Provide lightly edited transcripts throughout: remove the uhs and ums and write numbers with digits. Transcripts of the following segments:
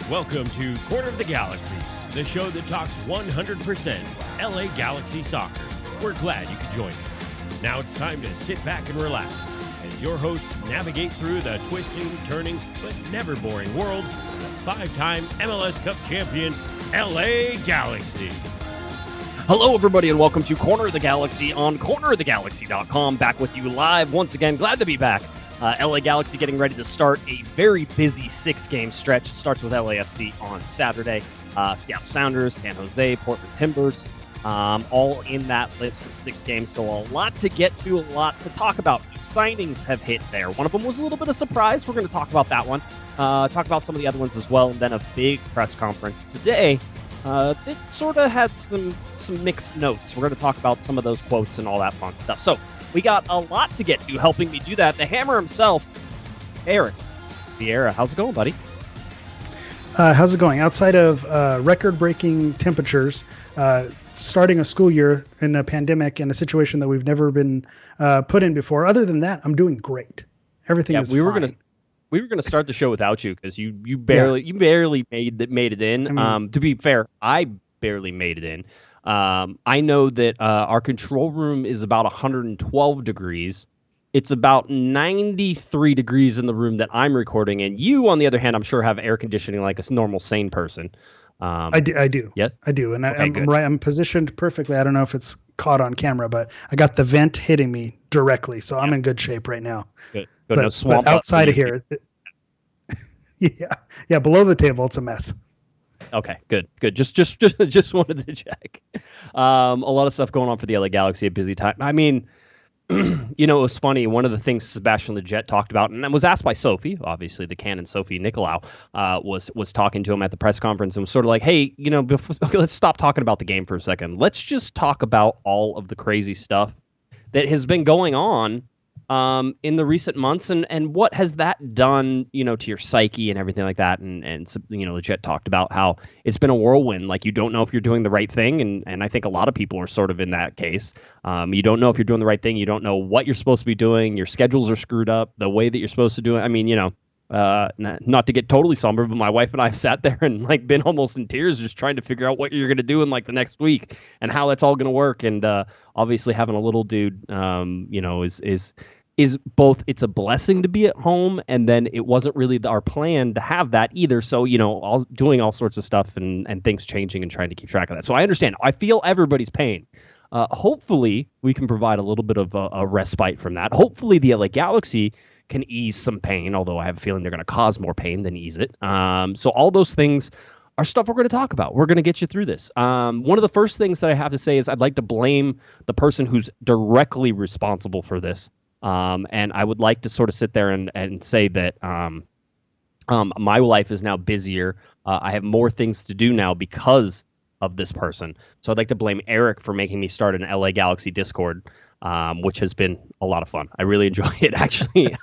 Welcome to Corner of the Galaxy, the show that talks 100% LA Galaxy soccer. We're glad you could join us. Now it's time to sit back and relax as your hosts navigate through the twisting, turning, but never boring world of the 5-time MLS Cup champion LA Galaxy. Hello, everybody, and welcome to Corner of the Galaxy on cornerofthegalaxy.com. Back with you live once again. Glad to be back. LA Galaxy getting ready to start a very busy 6-game stretch. It starts with LAFC on Saturday. Seattle Sounders, San Jose, Portland Timbers, all in that list of 6 games. So a lot to get to, a lot to talk about. Signings have hit there. One of them was a little bit of a surprise. We're going to talk about that one. Talk about some of the other ones as well. And then a big press conference today. It sort of had some mixed notes. We're going to talk about some of those quotes and all that fun stuff. So we got a lot to get to. Helping me do that, the Hammer himself, Eric Vieira. How's it going, buddy? How's it going? Outside of record-breaking temperatures, starting a school year in a pandemic in a situation that we've never been put in before. Other than that, I'm doing great. Everything is fine. We were gonna start the show without you because you barely made it in. I mean, to be fair, I barely made it in. I know that our control room is about 112 degrees. It's about 93 degrees in the room that I'm recording in. You, on the other hand, I'm sure have air conditioning like a normal, sane person. I do. Yes, I do, and okay, I'm right. I'm positioned perfectly. I don't know if it's caught on camera, but I got the vent hitting me directly, so I'm in good shape right now. Good. But outside of here, yeah, below the table, it's a mess. Okay, good. Just wanted to check. A lot of stuff going on for the LA Galaxy, a busy time. I mean, it was funny. One of the things Sebastian Lletget talked about, and was asked by Sophie, obviously the canon Sophie Nicolau, was talking to him at the press conference and was sort of like, hey, let's stop talking about the game for a second. Let's just talk about all of the crazy stuff that has been going on in the recent months, and what has that done, to your psyche and everything like that. And Lletget talked about how it's been a whirlwind. Like, you don't know if you're doing the right thing. And I think a lot of people are sort of in that case. You don't know if you're doing the right thing. You don't know what you're supposed to be doing. Your schedules are screwed up the way that you're supposed to do it. I mean, not to get totally somber, but my wife and I have sat there and been almost in tears just trying to figure out what you're going to do in the next week and how that's all going to work. And obviously having a little dude, is both, it's a blessing to be at home, and then it wasn't really our plan to have that either. So, doing all sorts of stuff and things changing and trying to keep track of that. So I understand. I feel everybody's pain. Hopefully we can provide a little bit of a respite from that. Hopefully the LA Galaxy can ease some pain, although I have a feeling they're going to cause more pain than ease it. So all those things are stuff we're going to talk about. We're going to get you through this. One of the first things that I have to say is I'd like to blame the person who's directly responsible for this. And I would like to sort of sit there and say that my life is now busier. I have more things to do now because of this person. So I'd like to blame Eric for making me start an LA Galaxy Discord, which has been a lot of fun. I really enjoy it, actually.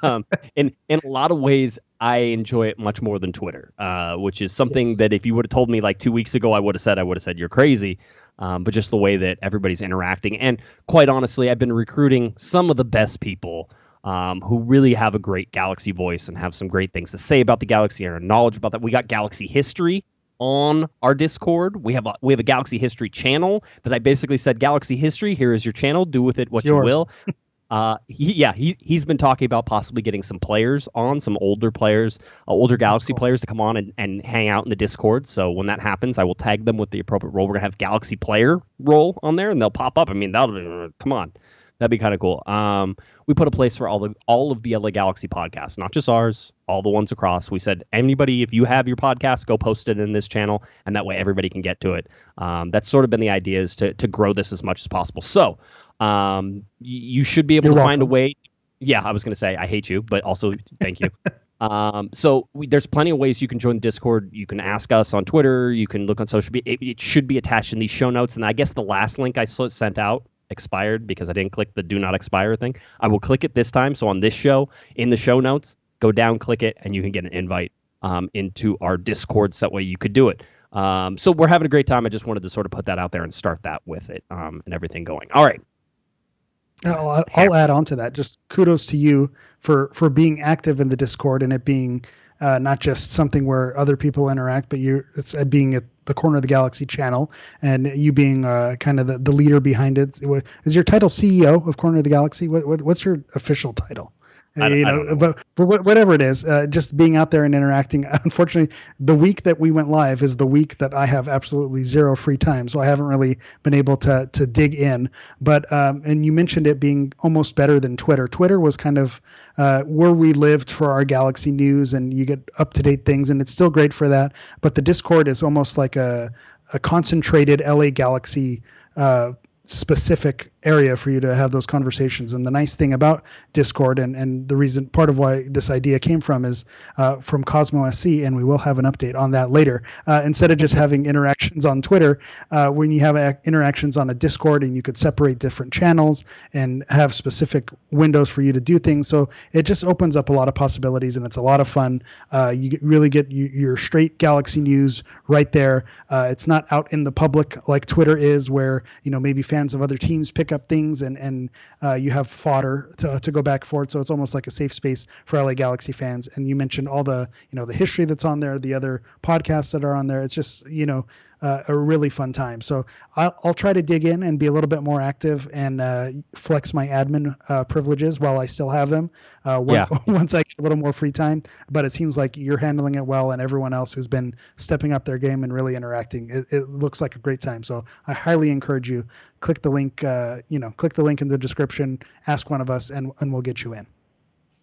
In a lot of ways, I enjoy it much more than Twitter, which is something that if you would have told me 2 weeks ago, I would have said you're crazy. But just the way that everybody's interacting. And quite honestly, I've been recruiting some of the best people who really have a great Galaxy voice and have some great things to say about the Galaxy and knowledge about that. We got Galaxy history on our Discord. We have a Galaxy history channel that I basically said, Galaxy history, here is your channel. Do with it what you will. He's been talking about possibly getting some players on, some older players, older Galaxy players to come on and hang out in the Discord. So when that happens, I will tag them with the appropriate role. We're going to have Galaxy player role on there, and they'll pop up. I mean, come on. That'd be kind of cool. We put a place for all of the LA Galaxy podcasts, not just ours, all the ones across. We said, anybody, if you have your podcast, go post it in this channel, and that way everybody can get to it. That's sort of been the idea, is to grow this as much as possible. So you should be able to find a way. Yeah, I was going to say I hate you, but also thank you. So there's plenty of ways you can join the Discord. You can ask us on Twitter. You can look on social media. It should be attached in these show notes. And I guess the last link I sent out expired because I didn't click the do not expire thing. I will click it this time. So on this show, in the show notes, go down, click it, and you can get an invite into our Discord. So that way you could do it. So we're having a great time. I just wanted to sort of put that out there and start that with it and everything going. All right. I'll add on to that. Just kudos to you for being active in the Discord and it being not just something where other people interact, but it's being at the Corner of the Galaxy channel, and you being kind of the leader behind it. Is your title CEO of Corner of the Galaxy? What's your official title? I don't know. But whatever it is, just being out there and interacting. Unfortunately, the week that we went live is the week that I have absolutely zero free time, so I haven't really been able to dig in. But and you mentioned it being almost better than Twitter. Twitter was kind of where we lived for our Galaxy news, and you get up to date things, and it's still great for that. But the Discord is almost like a concentrated LA Galaxy specific area for you to have those conversations. And the nice thing about Discord, and the reason, part of why this idea came from, is from Cosmo SC, and we will have an update on that later. Instead of just having interactions on Twitter, when you have interactions on a Discord, and you could separate different channels and have specific windows for you to do things. So it just opens up a lot of possibilities, and it's a lot of fun. You really get your straight Galaxy news right there. It's not out in the public like Twitter is, where maybe fans of other teams pick up things, and you have fodder to go back for it. So it's almost like a safe space for LA Galaxy fans. And you mentioned all the the history that's on there, the other podcasts that are on there. It's just a really fun time. So I'll try to dig in and be a little bit more active and flex my admin privileges while I still have them once I get a little more free time. But it seems like you're handling it well, and everyone else who's been stepping up their game and really interacting. It looks like a great time. So I highly encourage you, click the link, click the link in the description, ask one of us, and we'll get you in.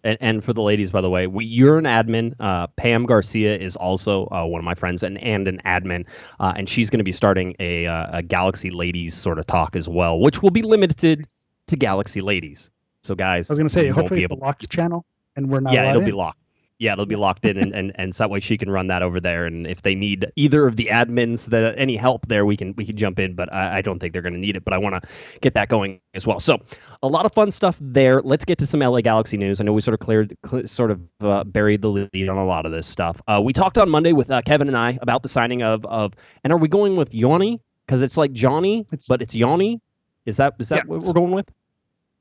And for the ladies, by the way, you're an admin. Pam Garcia is also one of my friends and an admin, and she's going to be starting a Galaxy Ladies sort of talk as well, which will be limited to Galaxy Ladies. So, guys, I was going to say, hopefully it's a locked channel, and we're not. Yeah, it'll be locked. Yeah, it'll be locked in, and so that way she can run that over there. And if they need either of the admins any help there, we can jump in. But I don't think they're going to need it. But I want to get that going as well. So a lot of fun stuff there. Let's get to some LA Galaxy news. I know we sort of buried the lead on a lot of this stuff. We talked on Monday with Kevin and I about the signing of and are we going with Yony? Because it's like Johnny, but it's Yony. Is that what we're going with?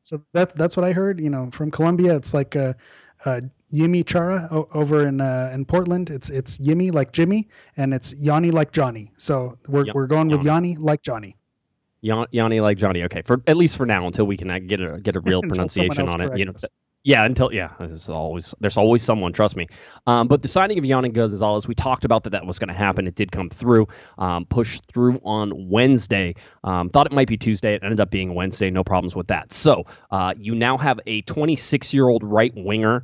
So that's what I heard. From Colombia, it's like Yimi Chara over in Portland. It's Yimi like Jimmy, and it's Yony like Johnny. So we're going with Yony like Johnny. Yony like Johnny. Okay, at least for now, until we can get a real pronunciation on it. There's always someone, trust me. But the signing of Yony González, we talked about that was going to happen. It did come through, pushed through on Wednesday. Thought it might be Tuesday. It ended up being Wednesday. No problems with that. So you now have a 26-year-old right winger.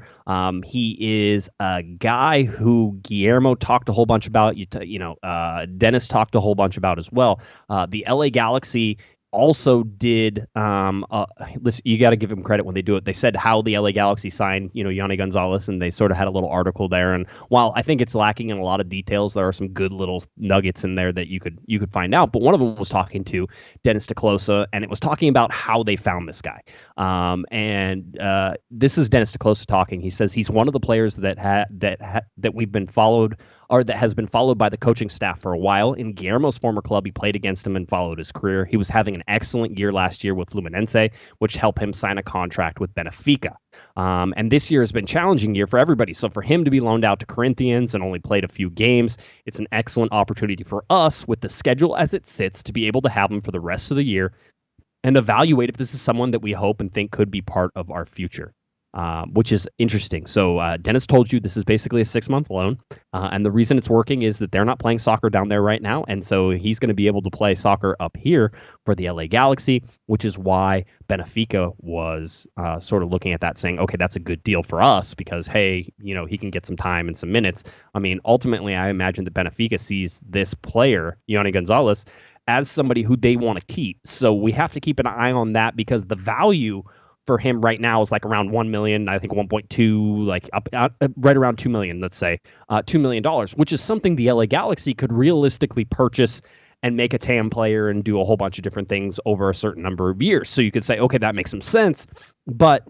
He is a guy who Guillermo talked a whole bunch about. Dennis talked a whole bunch about as well. The LA Galaxy also did listen, you got to give them credit when they do it. They said how the LA Galaxy signed Yony González, and they sort of had a little article there. And while I think it's lacking in a lot of details, there are some good little nuggets in there that you could find out. But one of them was talking to Dennis DeClosa, and it was talking about how they found this guy. This is Dennis DeClosa talking. He says he's one of the players that we've been followed, or that has been followed by the coaching staff for a while. In Guillermo's former club, he played against him and followed his career. He was having an excellent year last year with Fluminense, which helped him sign a contract with Benfica. And this year has been a challenging year for everybody. So for him to be loaned out to Corinthians and only played a few games, it's an excellent opportunity for us with the schedule as it sits to be able to have him for the rest of the year and evaluate if this is someone that we hope and think could be part of our future. Which is interesting. So Dennis told you this is basically a 6-month loan. And the reason it's working is that they're not playing soccer down there right now. And so he's going to be able to play soccer up here for the LA Galaxy, which is why Benfica was sort of looking at that saying, okay, that's a good deal for us because, hey, he can get some time and some minutes. I mean, ultimately, I imagine that Benfica sees this player, Yony González, as somebody who they want to keep. So we have to keep an eye on that because the value for him right now is like around 1 million, I think 1.2, like up right around 2 million, let's say, $2 million, which is something the LA Galaxy could realistically purchase and make a TAM player and do a whole bunch of different things over a certain number of years. So you could say, okay, that makes some sense, but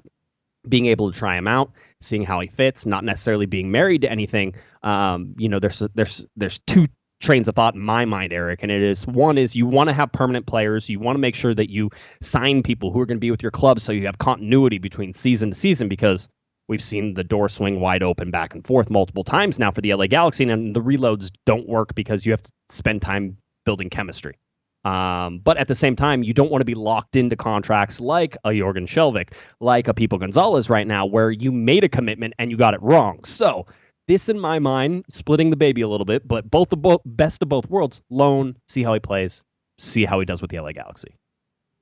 being able to try him out, seeing how he fits, not necessarily being married to anything, there's two trains of thought in my mind, Eric, and one is you want to have permanent players. You want to make sure that you sign people who are going to be with your club so you have continuity between season to season because We've seen the door swing wide open back and forth multiple times now for the LA Galaxy, and the reloads don't work because you have to spend time building chemistry. But at the same time, you don't want to be locked into contracts like a Jorgen Skjelvik, like a Pipo Gonzalez right now, where you made a commitment and you got it wrong. So this, in my mind, splitting the baby a little bit, but best of both worlds, loan, see how he plays, see how he does with the LA Galaxy.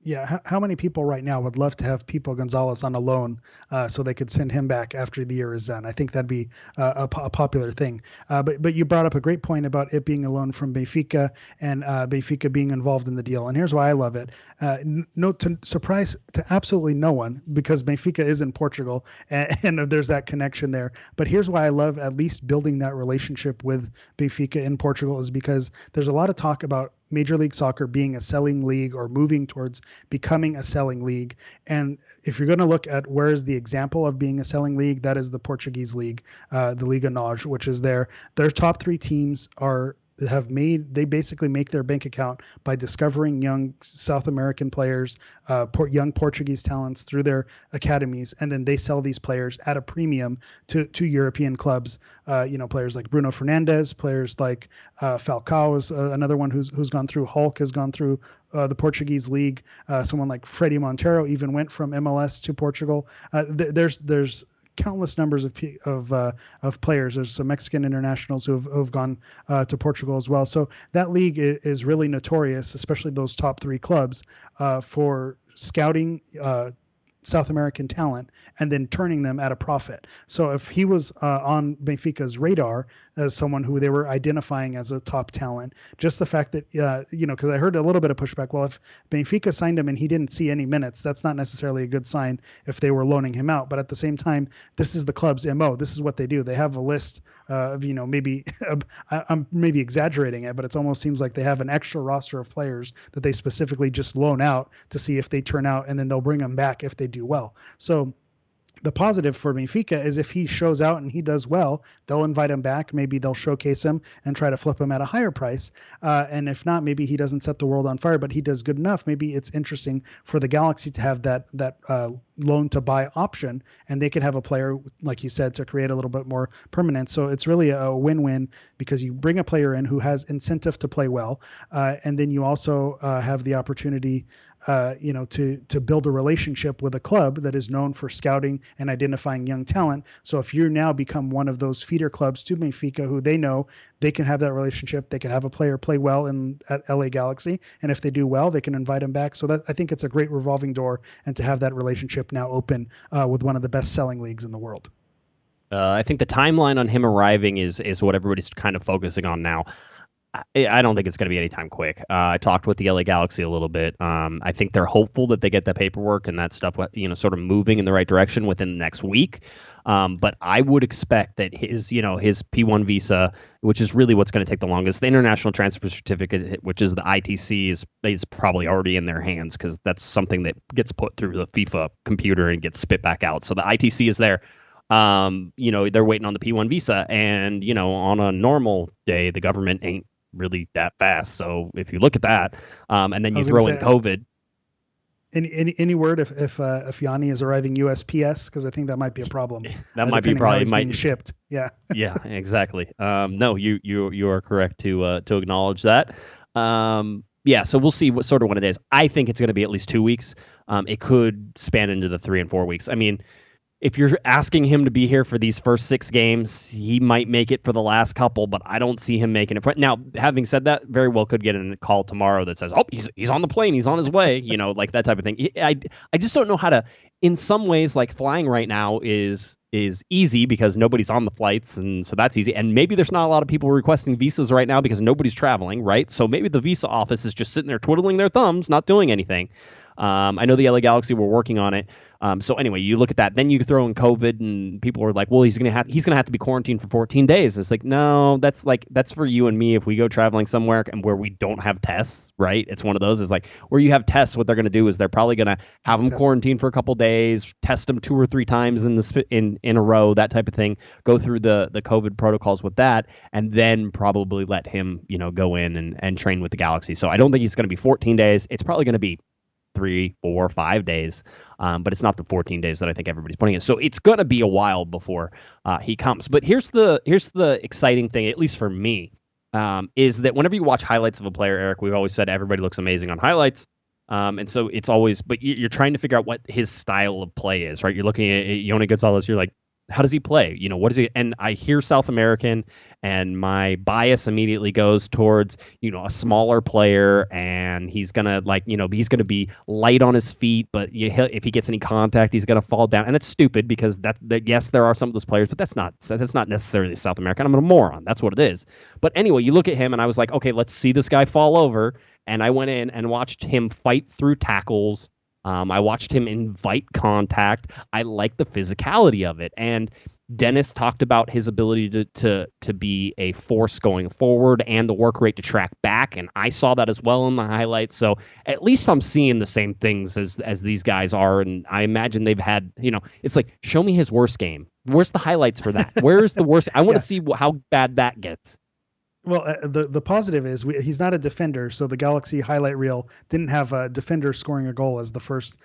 Yeah, how many people right now would love to have Pipo Gonzalez on a loan so they could send him back after the year is done? I think that'd be a popular thing. But you brought up a great point about it being a loan from Benfica and Benfica being involved in the deal. And here's why I love it. Surprise to absolutely no one, because Benfica is in Portugal and there's that connection there. But here's why I love at least building that relationship with Benfica in Portugal, is because there's a lot of talk about Major League Soccer being a selling league or moving towards becoming a selling league. And if you're going to look at where is the example of being a selling league, that is the Portuguese league, the Liga NOS, which is their top 3 teams they basically make their bank account by discovering young South American players, young Portuguese talents through their academies, and then they sell these players at a premium to European clubs. Players like Bruno Fernandes, players like Falcao is another one who's gone through. Hulk has gone through the Portuguese league. Someone like Freddie Montero even went from MLS to Portugal. There's countless numbers of players. There's some Mexican internationals who've gone to Portugal as well. So that league is really notorious, especially those top 3 clubs, for scouting South American talent and then turning them at a profit. So if he was on Benfica's radar as someone who they were identifying as a top talent, just the fact that, because I heard a little bit of pushback, well, if Benfica signed him and he didn't see any minutes, that's not necessarily a good sign if they were loaning him out. But at the same time, this is the club's MO. This is what they do. They have a list of, maybe I'm maybe exaggerating it, but it almost seems like they have an extra roster of players that they specifically just loan out to see if they turn out, and then they'll bring them back if they do well. So the positive for Benfica is if he shows out and he does well, they'll invite him back. Maybe they'll showcase him and try to flip him at a higher price. And if not, maybe he doesn't set the world on fire, but he does good enough. Maybe it's interesting for the Galaxy to have that loan to buy option, and they can have a player, like you said, to create a little bit more permanence. So it's really a win-win, because you bring a player in who has incentive to play well. And then you also have the opportunity to build a relationship with a club that is known for scouting and identifying young talent. So if you now become one of those feeder clubs to Benfica, who they know they can have that relationship, they can have a player play well at LA Galaxy, and if they do well, they can invite him back. So I think it's a great revolving door, and to have that relationship now open with one of the best selling leagues in the world. I think the timeline on him arriving is what everybody's kind of focusing on now. I don't think it's going to be anytime quick. I talked with the LA Galaxy a little bit. I think they're hopeful that they get the paperwork and that stuff, sort of moving in the right direction within the next week. But I would expect that his P1 visa, which is really what's going to take the longest, the international transfer certificate, which is the ITC, is probably already in their hands, because that's something that gets put through the FIFA computer and gets spit back out. So the ITC is there. They're waiting on the P1 visa, and on a normal day, the government ain't really that fast. So if you look at that, and then you throw in COVID. Any word if Yony is arriving USPS, because I think that might be a problem. That might be probably being shipped. Yeah. Yeah, exactly. No, you are correct to acknowledge that. So we'll see what it is. I think it's going to be at least 2 weeks. It could span into the 3 and 4 weeks. I mean, if you're asking him to be here for these first 6 games, he might make it for the last couple, but I don't see him making it. Now, having said that, very well could get a call tomorrow that says, "Oh, he's on the plane, he's on his way," like that type of thing. I just don't know how to. In some ways, like, flying right now is easy because nobody's on the flights, and so that's easy. And maybe there's not a lot of people requesting visas right now because nobody's traveling, right? So maybe the visa office is just sitting there twiddling their thumbs, not doing anything. I know the LA Galaxy were working on it. So anyway, you look at that. Then you throw in COVID, and people are like, "Well, he's gonna have to be quarantined for 14 days." It's like, no, that's for you and me if we go traveling somewhere and where we don't have tests, right? It's one of those. It's like where you have tests. What they're gonna do is they're probably gonna have them quarantined for a couple days, test them 2 or 3 times in a row, that type of thing. Go through the COVID protocols with that, and then probably let him go in and train with the Galaxy. So I don't think he's gonna be 14 days. It's probably gonna be 3, 4, 5 days. But it's not the 14 days that I think everybody's putting in. So it's going to be a while before he comes. But here's the exciting thing, at least for me, is that whenever you watch highlights of a player, Eric, we've always said everybody looks amazing on highlights. And so it's always, but you're trying to figure out what his style of play is, right? You're looking at Yony González, you're like, how does he play? What is he? And I hear South American, and my bias immediately goes towards, a smaller player, and he's gonna he's gonna be light on his feet, but if he gets any contact, he's gonna fall down. And it's stupid because that yes, there are some of those players, but that's not necessarily South American. I'm a moron. That's what it is. But anyway, you look at him, and I was like, okay, let's see this guy fall over. And I went in and watched him fight through tackles. I watched him invite contact. I like the physicality of it. And Dennis talked about his ability to be a force going forward and the work rate to track back. And I saw that as well in the highlights. So at least I'm seeing the same things as these guys are. And I imagine they've had, it's like, show me his worst game. Where's the highlights for that? Where's the worst? I want to see how bad that gets. Well, the positive is he's not a defender, so the Galaxy highlight reel didn't have a defender scoring a goal as the first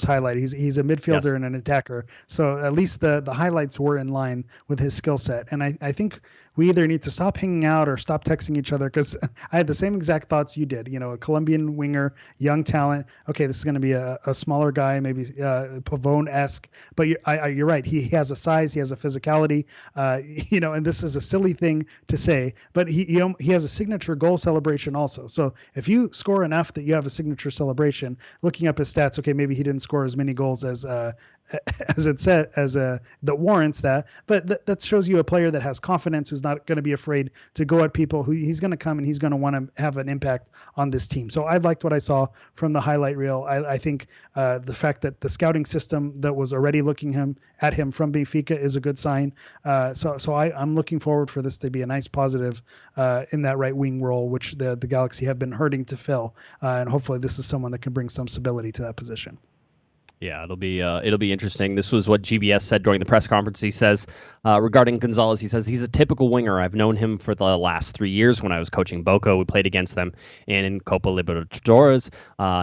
highlight. He's a midfielder and an attacker, so at least the highlights were in line with his skill set. And I think we either need to stop hanging out or stop texting each other, because I had the same exact thoughts you did. A Colombian winger, young talent. Okay, this is going to be a smaller guy, maybe Pavone-esque. But you're right. He has a size. He has a physicality. And this is a silly thing to say, but he has a signature goal celebration also. So if you score enough that you have a signature celebration, looking up his stats, okay, maybe he didn't score as many goals as it said, that warrants that, but that shows you a player that has confidence, who's not going to be afraid to go at people, who he's going to come and he's going to want to have an impact on this team. So I liked what I saw from the highlight reel. I think the fact that the scouting system that was already looking at him from Benfica is a good sign. So I'm looking forward for this to be a nice positive in that right wing role, which the Galaxy have been hurting to fill, and hopefully this is someone that can bring some stability to that position. Yeah, it'll be interesting. This was what GBS said during the press conference. He says regarding Gonzalez, he says he's a typical winger. I've known him for the last 3 years. When I was coaching Boca, we played against them in Copa Libertadores.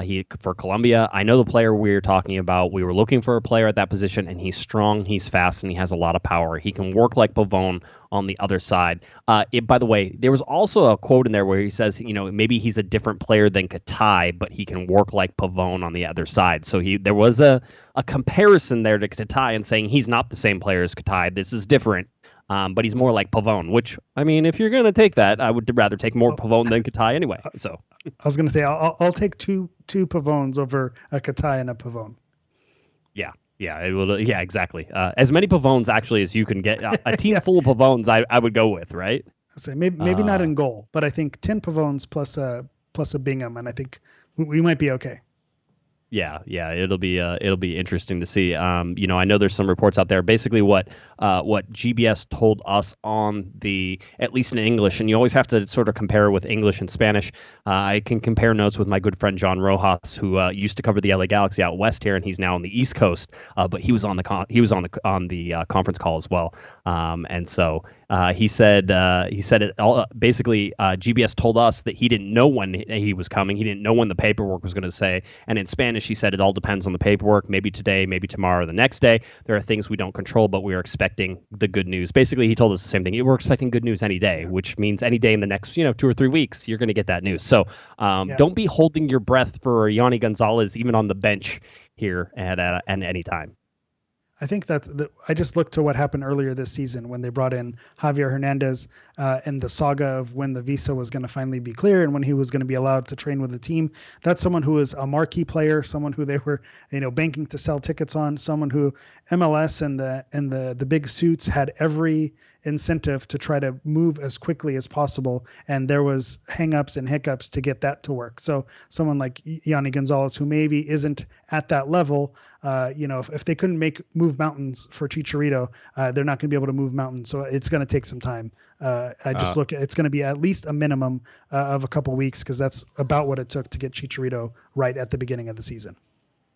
He for Colombia. I know the player we're talking about. We were looking for a player at that position, and he's strong, he's fast, and he has a lot of power. He can work like Pavone on the other side. By the way, there was also a quote in there where he says, maybe he's a different player than Katai, but he can work like Pavone on the other side. So there was a comparison there to Katai and saying he's not the same player as Katai. This is different, but he's more like Pavone, which, I mean, if you're going to take that, I would rather take more Pavone than Katai anyway. So I was going to say, I'll take two Pavones over a Katai and a Pavone. Yeah, it will. Yeah, exactly. As many Pavones actually as you can get. A team full of Pavones, I would go with, right? I say maybe not in goal, but I think 10 Pavones plus a Bingham, and I think we might be okay. Yeah, it'll be interesting to see. I know there's some reports out there. Basically, what GBS told us on at least in English, and you always have to sort of compare with English and Spanish. I can compare notes with my good friend John Rojas, who used to cover the LA Galaxy out west here, and he's now on the East Coast. But he was on the conference call as well. And so he said it all. Basically, GBS told us that he didn't know when he was coming. He didn't know when the paperwork was going to say, and in Spanish. She said it all depends on the paperwork, maybe today, maybe tomorrow, or the next day. There are things we don't control, but we are expecting the good news. Basically, he told us the same thing. We're expecting good news any day, which means any day in the next 2 or 3 weeks, you're going to get that news. So don't be holding your breath for Yony González, even on the bench here at any time. I think that I just looked to what happened earlier this season when they brought in Javier Hernandez and the saga of when the visa was going to finally be clear and when he was going to be allowed to train with the team. That's someone who is a marquee player, someone who they were, banking to sell tickets on, someone who MLS and the big suits had every incentive to try to move as quickly as possible, and there was hangups and hiccups to get that to work. So someone like Yony González, who maybe isn't at that level, if they couldn't move mountains for Chicharito, they're not going to be able to move mountains. So it's going to take some time. It's going to be at least a minimum of a couple weeks, because that's about what it took to get Chicharito right at the beginning of the season.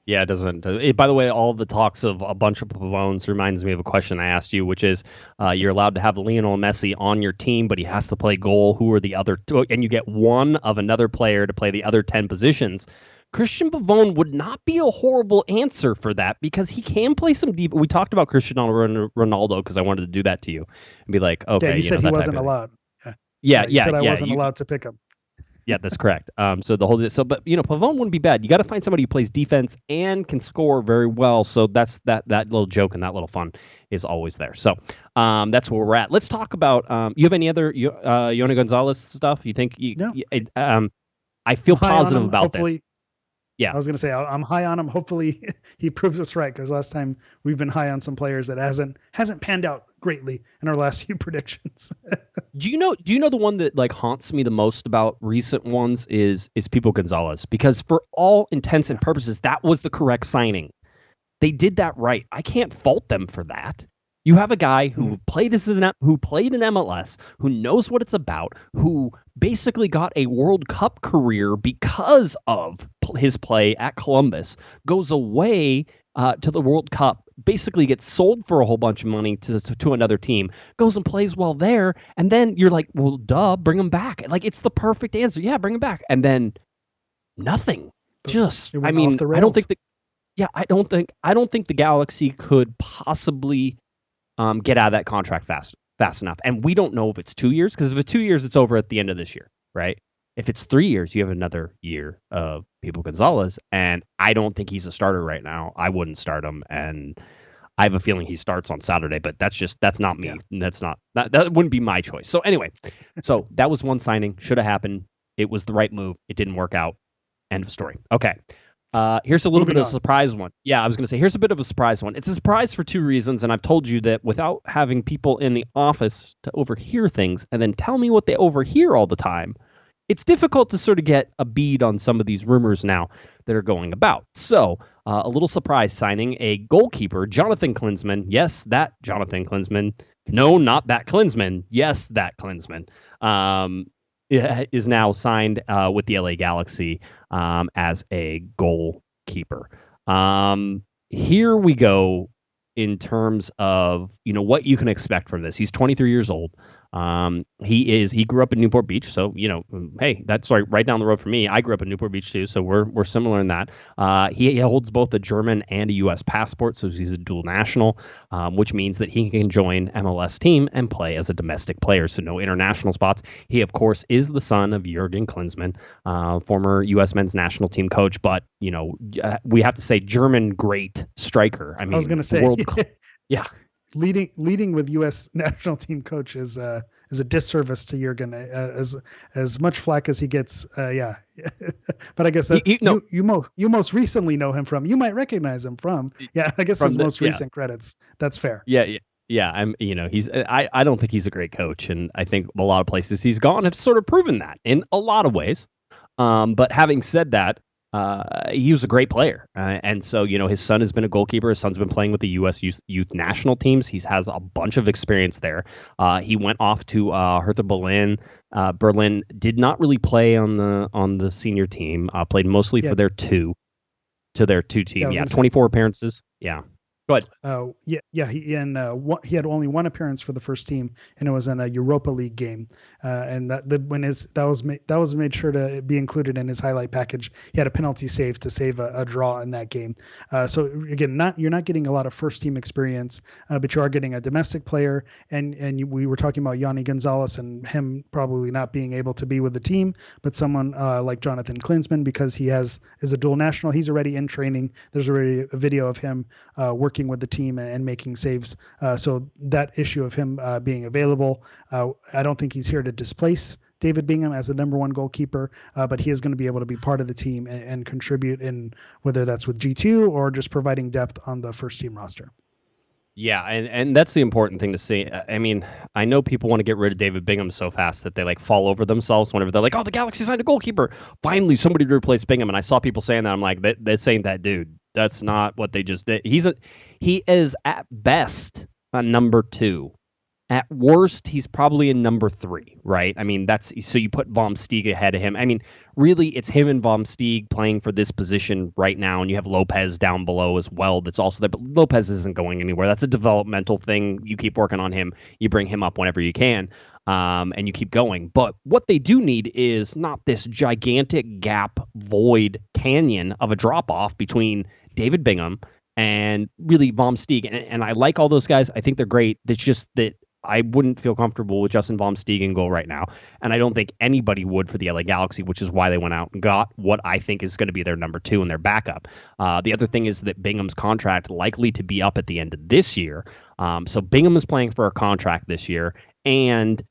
Yeah, it doesn't. By the way, all the talks of a bunch of Pavones reminds me of a question I asked you, which is you're allowed to have Lionel Messi on your team, but he has to play goal. Who are the other two? And you get one of another player to play the other 10 positions. Christian Pavone would not be a horrible answer for that because he can play some deep. We talked about Cristiano Ronaldo because I wanted to do that to you and be like, okay, Yeah, you said know, he wasn't allowed. Yeah, you said I wasn't allowed to pick him. Yeah, that's correct. So the whole but Pavone wouldn't be bad. You got to find somebody who plays defense and can score very well. So that's that little joke and that little fun is always there. So that's where we're at. Let's talk about. You have any other Yony González stuff? You think? No. I feel positive about this. Yeah, I was gonna say I'm high on him. Hopefully he proves us right because last time we've been high on some players that hasn't panned out greatly in our last few predictions. Do you know the one that like haunts me the most about recent ones is Pipo Gonzalez, because for all intents and purposes that was the correct signing. They did that right. I can't fault them for that. You have a guy who played in MLS, who knows what it's about, who basically got a World Cup career because of his play at Columbus, goes away to the World Cup, basically gets sold for a whole bunch of money to another team, goes and plays well there, and then you're like, well, duh, bring him back. Like, it's the perfect answer. Yeah, bring him back. And then nothing. I mean, I don't think the Galaxy could possibly get out of that contract fast enough. And we don't know if it's 2 years, because if it's 2 years, it's over at the end of this year, right? If it's 3 years, you have another year of Pipo Gonzalez, and I don't think he's a starter right now. I wouldn't start him, and I have a feeling he starts on Saturday, but that's not me. Yeah. That wouldn't be my choice. So anyway, so that was one signing. Should have happened. It was the right move. It didn't work out. End of story. Okay. Here's a little bit of a surprise one. Yeah, I was going to say, here's a bit of a surprise one. It's a surprise for two reasons, and I've told you that without having people in the office to overhear things and then tell me what they overhear all the time, it's difficult to sort of get a bead on some of these rumors now that are going about. So, a little surprise signing, a goalkeeper, Jonathan Klinsmann. Yes, that Jonathan Klinsmann. No, not that Klinsmann. Yes, that Klinsmann. Is now signed with the LA Galaxy as a goalkeeper. Here we go in terms of, what you can expect from this. He's 23 years old. He grew up in Newport Beach, so hey, that's right down the road from me. I grew up in Newport Beach too, so we're similar in that. He holds both a German and a U.S. passport, so he's a dual national, which means that he can join MLS team and play as a domestic player, so no international spots. He, of course, is the son of Jürgen Klinsmann, former U.S. men's national team coach, but we have to say German great striker. I was going to say, yeah. Leading with U.S. national team coach is a disservice to Jurgen, as much flack as he gets. Yeah, but I guess that you most recently know him from. You might recognize him from. Yeah, I guess his most recent credits. That's fair. Yeah. He's. I don't think he's a great coach, and I think a lot of places he's gone have sort of proven that in a lot of ways. But having said that, he was a great player. And so, his son has been a goalkeeper. His son's been playing with the U.S. youth national teams. He has a bunch of experience there. He went off to Hertha Berlin. Berlin did not really play on the senior team. Played mostly for their two team. Yeah, 24 appearances. Yeah. Go ahead. He had only one appearance for the first team, and it was in a Europa League game. And that was made sure to be included in his highlight package. He had a penalty save to save a draw in that game. So again, you're not getting a lot of first team experience, but you are getting a domestic player. And we were talking about Yony González and him probably not being able to be with the team, but someone like Jonathan Klinsmann, because he is a dual national. He's already in training. There's already a video of him working with the team and making saves. So that issue of him being available, I don't think he's here to displace David Bingham as the number one goalkeeper, but he is going to be able to be part of the team and contribute in whether that's with G2 or just providing depth on the first team roster. Yeah, and that's the important thing to see. I mean, I know people want to get rid of David Bingham so fast that they fall over themselves whenever they're like, oh, the Galaxy signed a goalkeeper. Finally, somebody to replace Bingham. And I saw people saying that. I'm like, they're saying that dude. That's not what they just did. He is at best a number 2. At worst, he's probably a number 3, right? I mean, so you put Vom Steeg ahead of him. I mean, really, it's him and Vom Steeg playing for this position right now, and you have Lopez down below as well that's also there, but Lopez isn't going anywhere. That's a developmental thing. You keep working on him. You bring him up whenever you can. and you keep going. But what they do need is not this gigantic gap, void, canyon of a drop-off between David Bingham and really Vom Steeg. And I like all those guys. I think they're great. It's just that I wouldn't feel comfortable with Justin Vom Steeg in goal right now. And I don't think anybody would for the LA Galaxy, which is why they went out and got what I think is going to be their number 2 and their backup. The other thing is that Bingham's contract likely to be up at the end of this year. So Bingham is playing for a contract this year, and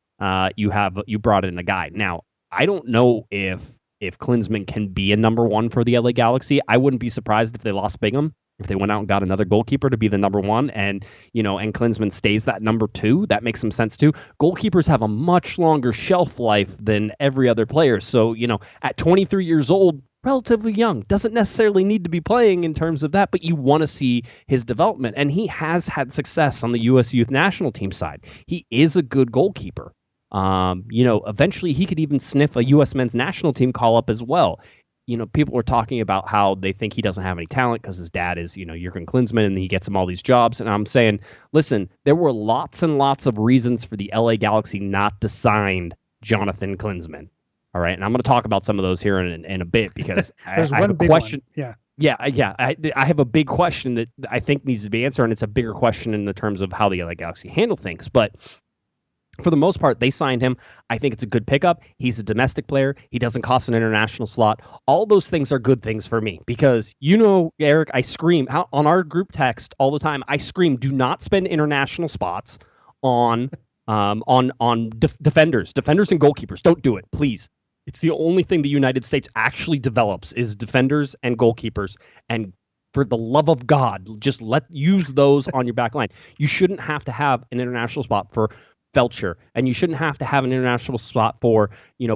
you brought in a guy. Now, I don't know if Klinsmann can be a number 1 for the LA Galaxy. I wouldn't be surprised if they lost Bingham, if they went out and got another goalkeeper to be the number 1, and Klinsmann stays that number 2. That makes some sense too. Goalkeepers have a much longer shelf life than every other player. So, at 23 years old, relatively young, doesn't necessarily need to be playing in terms of that, but you want to see his development. And he has had success on the U.S. Youth National Team side. He is a good goalkeeper. Eventually he could even sniff a U.S. men's national team call up as well. People are talking about how they think he doesn't have any talent because his dad is, Jurgen Klinsmann, and he gets him all these jobs. And I'm saying, listen, there were lots and lots of reasons for the LA Galaxy not to sign Jonathan Klinsmann. All right. And I'm going to talk about some of those here in a bit, because I have a question. One. Yeah. I have a big question that I think needs to be answered, and it's a bigger question in the terms of how the LA Galaxy handle things. But for the most part, they signed him. I think it's a good pickup. He's a domestic player. He doesn't cost an international slot. All those things are good things for me because, Eric, I scream on our group text all the time. I scream, do not spend international spots on defenders and goalkeepers. Don't do it, please. It's the only thing the United States actually develops is defenders and goalkeepers. And for the love of God, just use those on your back line. You shouldn't have to have an international spot for Felcher, and you shouldn't have to have an international spot for,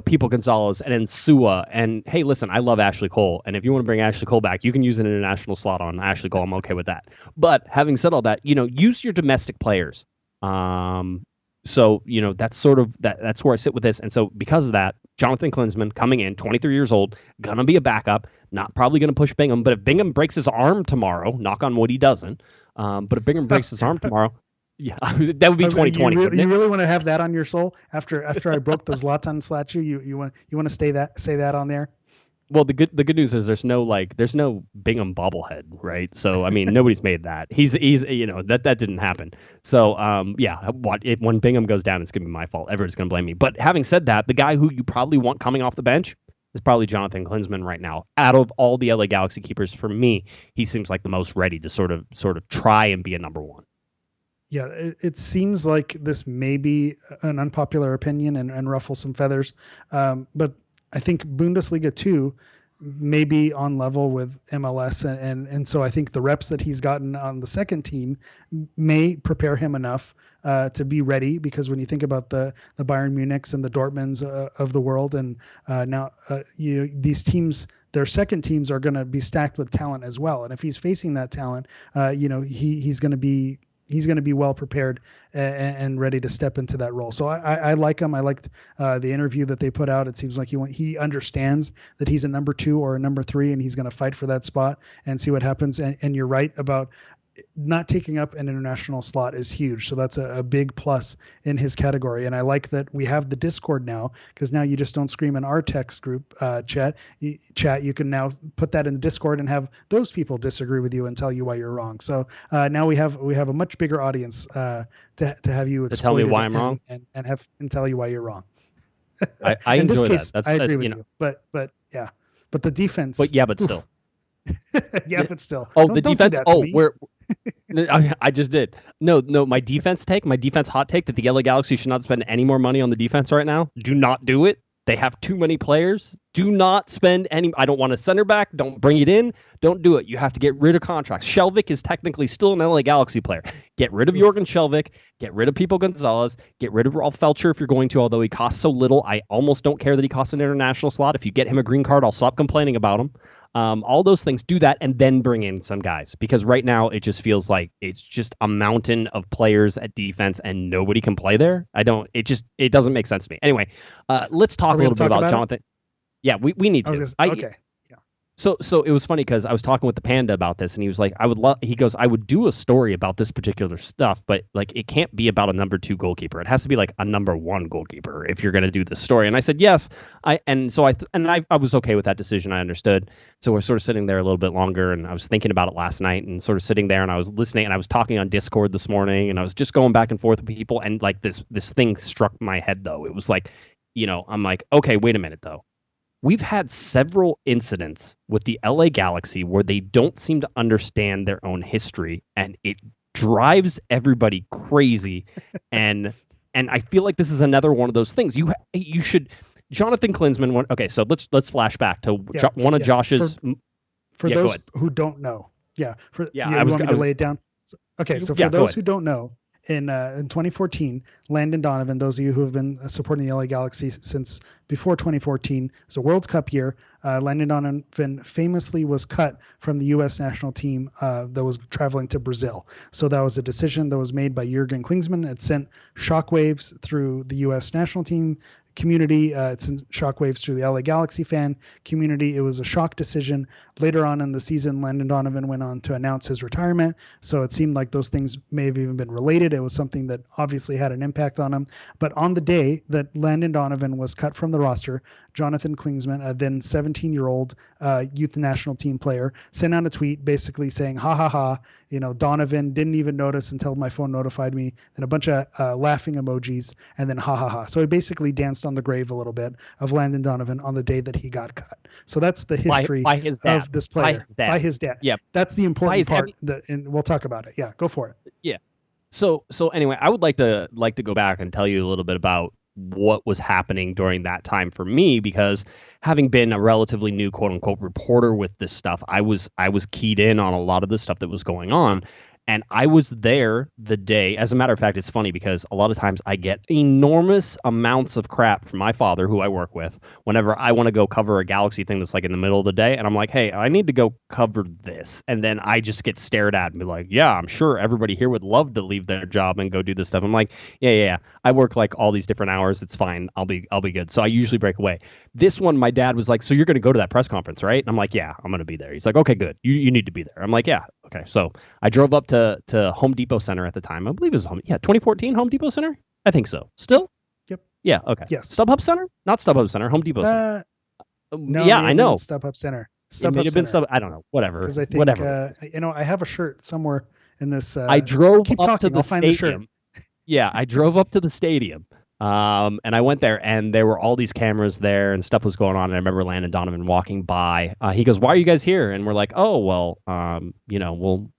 People Gonzalez and Nsua. And hey, listen, I love Ashley Cole, and if you want to bring Ashley Cole back, you can use an international slot on Ashley Cole. I'm okay with that. But having said all that, use your domestic players. So that's sort of that's where I sit with this. And so because of that, Jonathan Klinsmann coming in, 23 years old, gonna be a backup, not probably gonna push Bingham. But if Bingham breaks his arm tomorrow, knock on wood, he doesn't. But if Bingham breaks his arm tomorrow. Yeah, that would be 2020. You really want to have that on your soul after I broke the Zlatan statue? You want to say that on there? Well, the good news is there's no Bingham bobblehead, right? So I mean, nobody's made that. He's that didn't happen. So when Bingham goes down, it's gonna be my fault. Everyone's gonna blame me. But having said that, the guy who you probably want coming off the bench is probably Jonathan Klinsmann right now. Out of all the LA Galaxy keepers, for me, he seems like the most ready to sort of try and be a number 1. Yeah, it seems like this may be an unpopular opinion and ruffle some feathers, but I think Bundesliga 2 may be on level with MLS, and so I think the reps that he's gotten on the second team may prepare him enough to be ready, because when you think about the Bayern Munichs and the Dortmunds of the world, and now these teams, their second teams are going to be stacked with talent as well, and if he's facing that talent, he's going to be well prepared and ready to step into that role. So I like him. I liked the interview that they put out. It seems like he understands that he's a number 2 or a number 3, and he's going to fight for that spot and see what happens. And you're right about not taking up an international slot is huge. So that's a big plus in his category. And I like that we have the Discord now, because now you just don't scream in our text group chat. You can now put that in the Discord and have those people disagree with you and tell you why you're wrong. So now we have a much bigger audience to have you tell me why I'm wrong and tell you why you're wrong. I in enjoy this case, that. I agree with you. But the defense. But still. But still. Oh, the defense. I just did. No, my defense hot take that the LA Galaxy should not spend any more money on the defense right now. Do not do it. They have too many players. Do not spend any. I don't want a center back. Don't bring it in. Don't do it. You have to get rid of contracts. Shelvik is technically still an LA Galaxy player. Get rid of Jurgen Shelvik. Get rid of People Gonzalez. Get rid of Rolf Felcher if you're going to, although he costs so little. I almost don't care that he costs an international slot. If you get him a green card, I'll stop complaining about him. All those things, do that, and then bring in some guys, because right now it just feels like it's just a mountain of players at defense and nobody can play there. It doesn't make sense to me. Anyway, let's talk a little bit about Jonathan. Yeah, we need to. Okay. Yeah. So it was funny because I was talking with the Panda about this, and he was like, he goes, I would do a story about this particular stuff, but like it can't be about a number 2 goalkeeper. It has to be like a number 1 goalkeeper if you're going to do this story. And I said, yes. I was okay with that decision. I understood. So we're sort of sitting there a little bit longer, and I was thinking about it last night and sort of sitting there, and I was listening, and I was talking on Discord this morning, and I was just going back and forth with people, and like this thing struck my head though. It was like, I'm like, okay, wait a minute though. We've had several incidents with the LA Galaxy where they don't seem to understand their own history, and it drives everybody crazy. and I feel like this is another one of those things. You should, Jonathan Klinsmann. Okay, so let's flash back to one of Josh's. For those who don't know, you want me to lay it down? Okay, so for those who don't know, in 2014, Landon Donovan, those of you who have been supporting the LA Galaxy since before 2014, it's a World Cup year. Landon Donovan famously was cut from the U.S. national team that was traveling to Brazil. So that was a decision that was made by Yony González. It sent shockwaves through the U.S. national team community. It sent shockwaves through the LA Galaxy fan community. It was a shock decision. Later on in the season, Landon Donovan went on to announce his retirement. So it seemed like those things may have even been related. It was something that obviously had an impact on him. But on the day that Landon Donovan was cut from the roster, Jonathan Klinsmann, a then 17-year-old youth national team player, sent out a tweet basically saying, ha ha ha, Donovan didn't even notice until my phone notified me, and a bunch of laughing emojis, and then ha ha ha. So he basically danced on the grave a little bit of Landon Donovan on the day that he got cut. So that's the history by his dad. Of this player. By his dad. Yeah. That's the important part, and we'll talk about it. Yeah, go for it. Yeah. So anyway, I would like to go back and tell you a little bit about what was happening during that time for me, because having been a relatively new quote unquote reporter with this stuff, I was keyed in on a lot of the stuff that was going on. And I was there the day. As a matter of fact, it's funny because a lot of times I get enormous amounts of crap from my father, who I work with, whenever I want to go cover a Galaxy thing that's like in the middle of the day. And I'm like, hey, I need to go cover this. And then I just get stared at and be like, yeah, I'm sure everybody here would love to leave their job and go do this stuff. I'm like, yeah. I work like all these different hours. It's fine. I'll be good. So I usually break away. This one, my dad was like, so you're going to go to that press conference, right? And I'm like, yeah, I'm going to be there. He's like, okay, good. You need to be there. I'm like, yeah. Okay. So I drove up to Home Depot Center at the time. I believe it was 2014 Home Depot Center. I think so. Still? Yep. Yeah. Okay. Yes. StubHub Center? Not StubHub Center. Home Depot Center. No. Yeah, I know. StubHub Center. It may have been I don't know. Whatever. Because I think, whatever. I have a shirt somewhere in this. I drove keep up talking, to the I'll find the shirt. stadium. Yeah, I drove up to the stadium. And I went there, and there were all these cameras there, and stuff was going on. And I remember Landon Donovan walking by. He goes, "Why are you guys here?" And we're like, "Oh, well,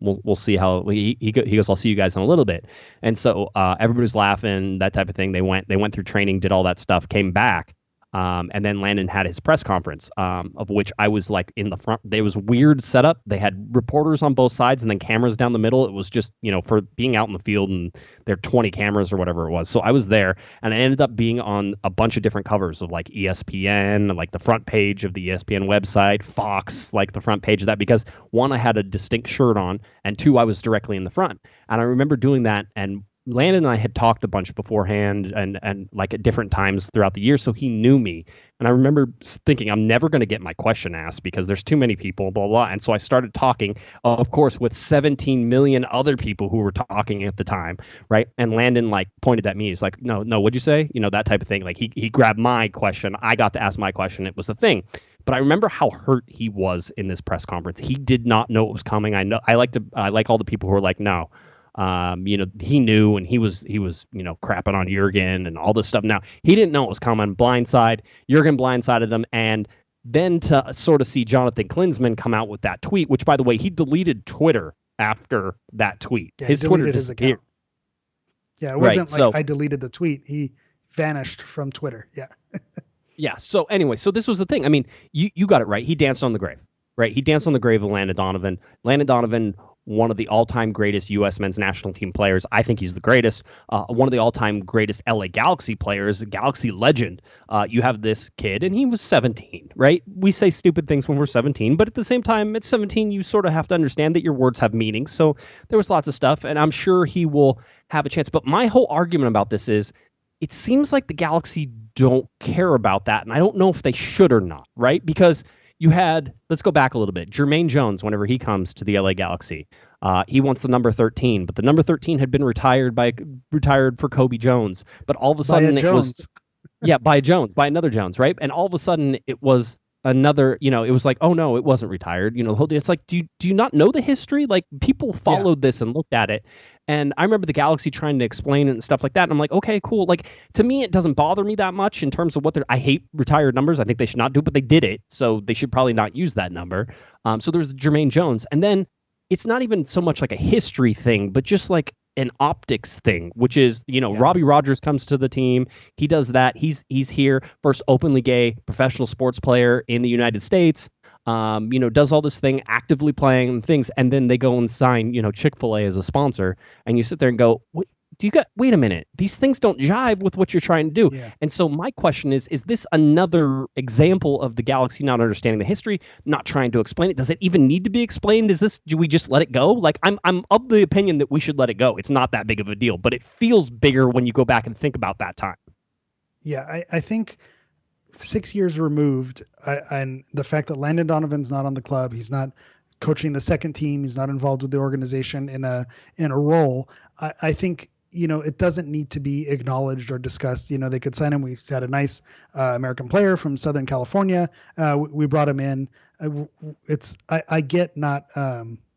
we'll see how." He goes, "I'll see you guys in a little bit." And so everybody was laughing, that type of thing. They went through training, did all that stuff, came back. And then Landon had his press conference, of which I was like in the front. There was a weird setup. They had reporters on both sides and then cameras down the middle. It was just, for being out in the field, and there are 20 cameras or whatever it was. So I was there, and I ended up being on a bunch of different covers of like ESPN, like the front page of the ESPN website, Fox, like the front page of that, because one, I had a distinct shirt on, and two, I was directly in the front. And I remember doing that, and Landon and I had talked a bunch beforehand and like at different times throughout the year, so he knew me. And I remember thinking, I'm never going to get my question asked because there's too many people, blah, blah. And so I started talking, of course, with 17 million other people who were talking at the time, right? And Landon like pointed at me. He's like, no, what'd you say? That type of thing. Like he grabbed my question. I got to ask my question. It was the thing. But I remember how hurt he was in this press conference. He did not know it was coming. I like all the people who are like, no. He knew, and he was crapping on Jurgen and all this stuff. Now, he didn't know it was coming. Jurgen blindsided them. And then to sort of see Jonathan Klinsmann come out with that tweet, which, by the way, he deleted Twitter after that tweet. Yeah, his Twitter disappeared. Yeah, it wasn't I deleted the tweet. He vanished from Twitter. Yeah. Yeah. So anyway, this was the thing. I mean, you got it right. He danced on the grave, right? He danced on the grave of Landon Donovan. Landon Donovan, one of the all-time greatest U.S. men's national team players. I think he's the greatest. One of the all-time greatest LA Galaxy players, Galaxy legend. You have this kid, and he was 17, right? We say stupid things when we're 17, but at the same time, at 17, you sort of have to understand that your words have meaning. So there was lots of stuff, and I'm sure he will have a chance. But my whole argument about this is, it seems like the Galaxy don't care about that, and I don't know if they should or not, right? Because you had, let's go back a little bit. Jermaine Jones, whenever he comes to the LA Galaxy, he wants the number 13, but the number 13 had been retired for Kobe Jones. But all of a sudden was, by another Jones, right? And all of a sudden it was another, it was like, oh no, it wasn't retired. The whole, it's like, do you not know the history? Like, people followed this and looked at it. And I remember the Galaxy trying to explain it and stuff like that. And I'm like, okay, cool. Like, to me, it doesn't bother me that much in terms of I hate retired numbers. I think they should not do it, but they did it. So they should probably not use that number. So there's Jermaine Jones. And then it's not even so much like a history thing, but just like an optics thing, which is, Robbie Rogers comes to the team. He does that. He's here, first openly gay professional sports player in the United States. Does all this thing, actively playing things, and then they go and sign, Chick-fil-A as a sponsor, and you sit there and go, wait a minute, these things don't jive with what you're trying to do. Yeah. And so my question is this another example of the Galaxy not understanding the history, not trying to explain it? Does it even need to be explained? Do we just let it go? Like, I'm of the opinion that we should let it go. It's not that big of a deal, but it feels bigger when you go back and think about that time. Yeah, I think 6 years removed, and the fact that Landon Donovan's not on the club, he's not coaching the second team, he's not involved with the organization in a role, I think, it doesn't need to be acknowledged or discussed. They could sign him. We've had a nice American player from Southern California. We brought him in. I get not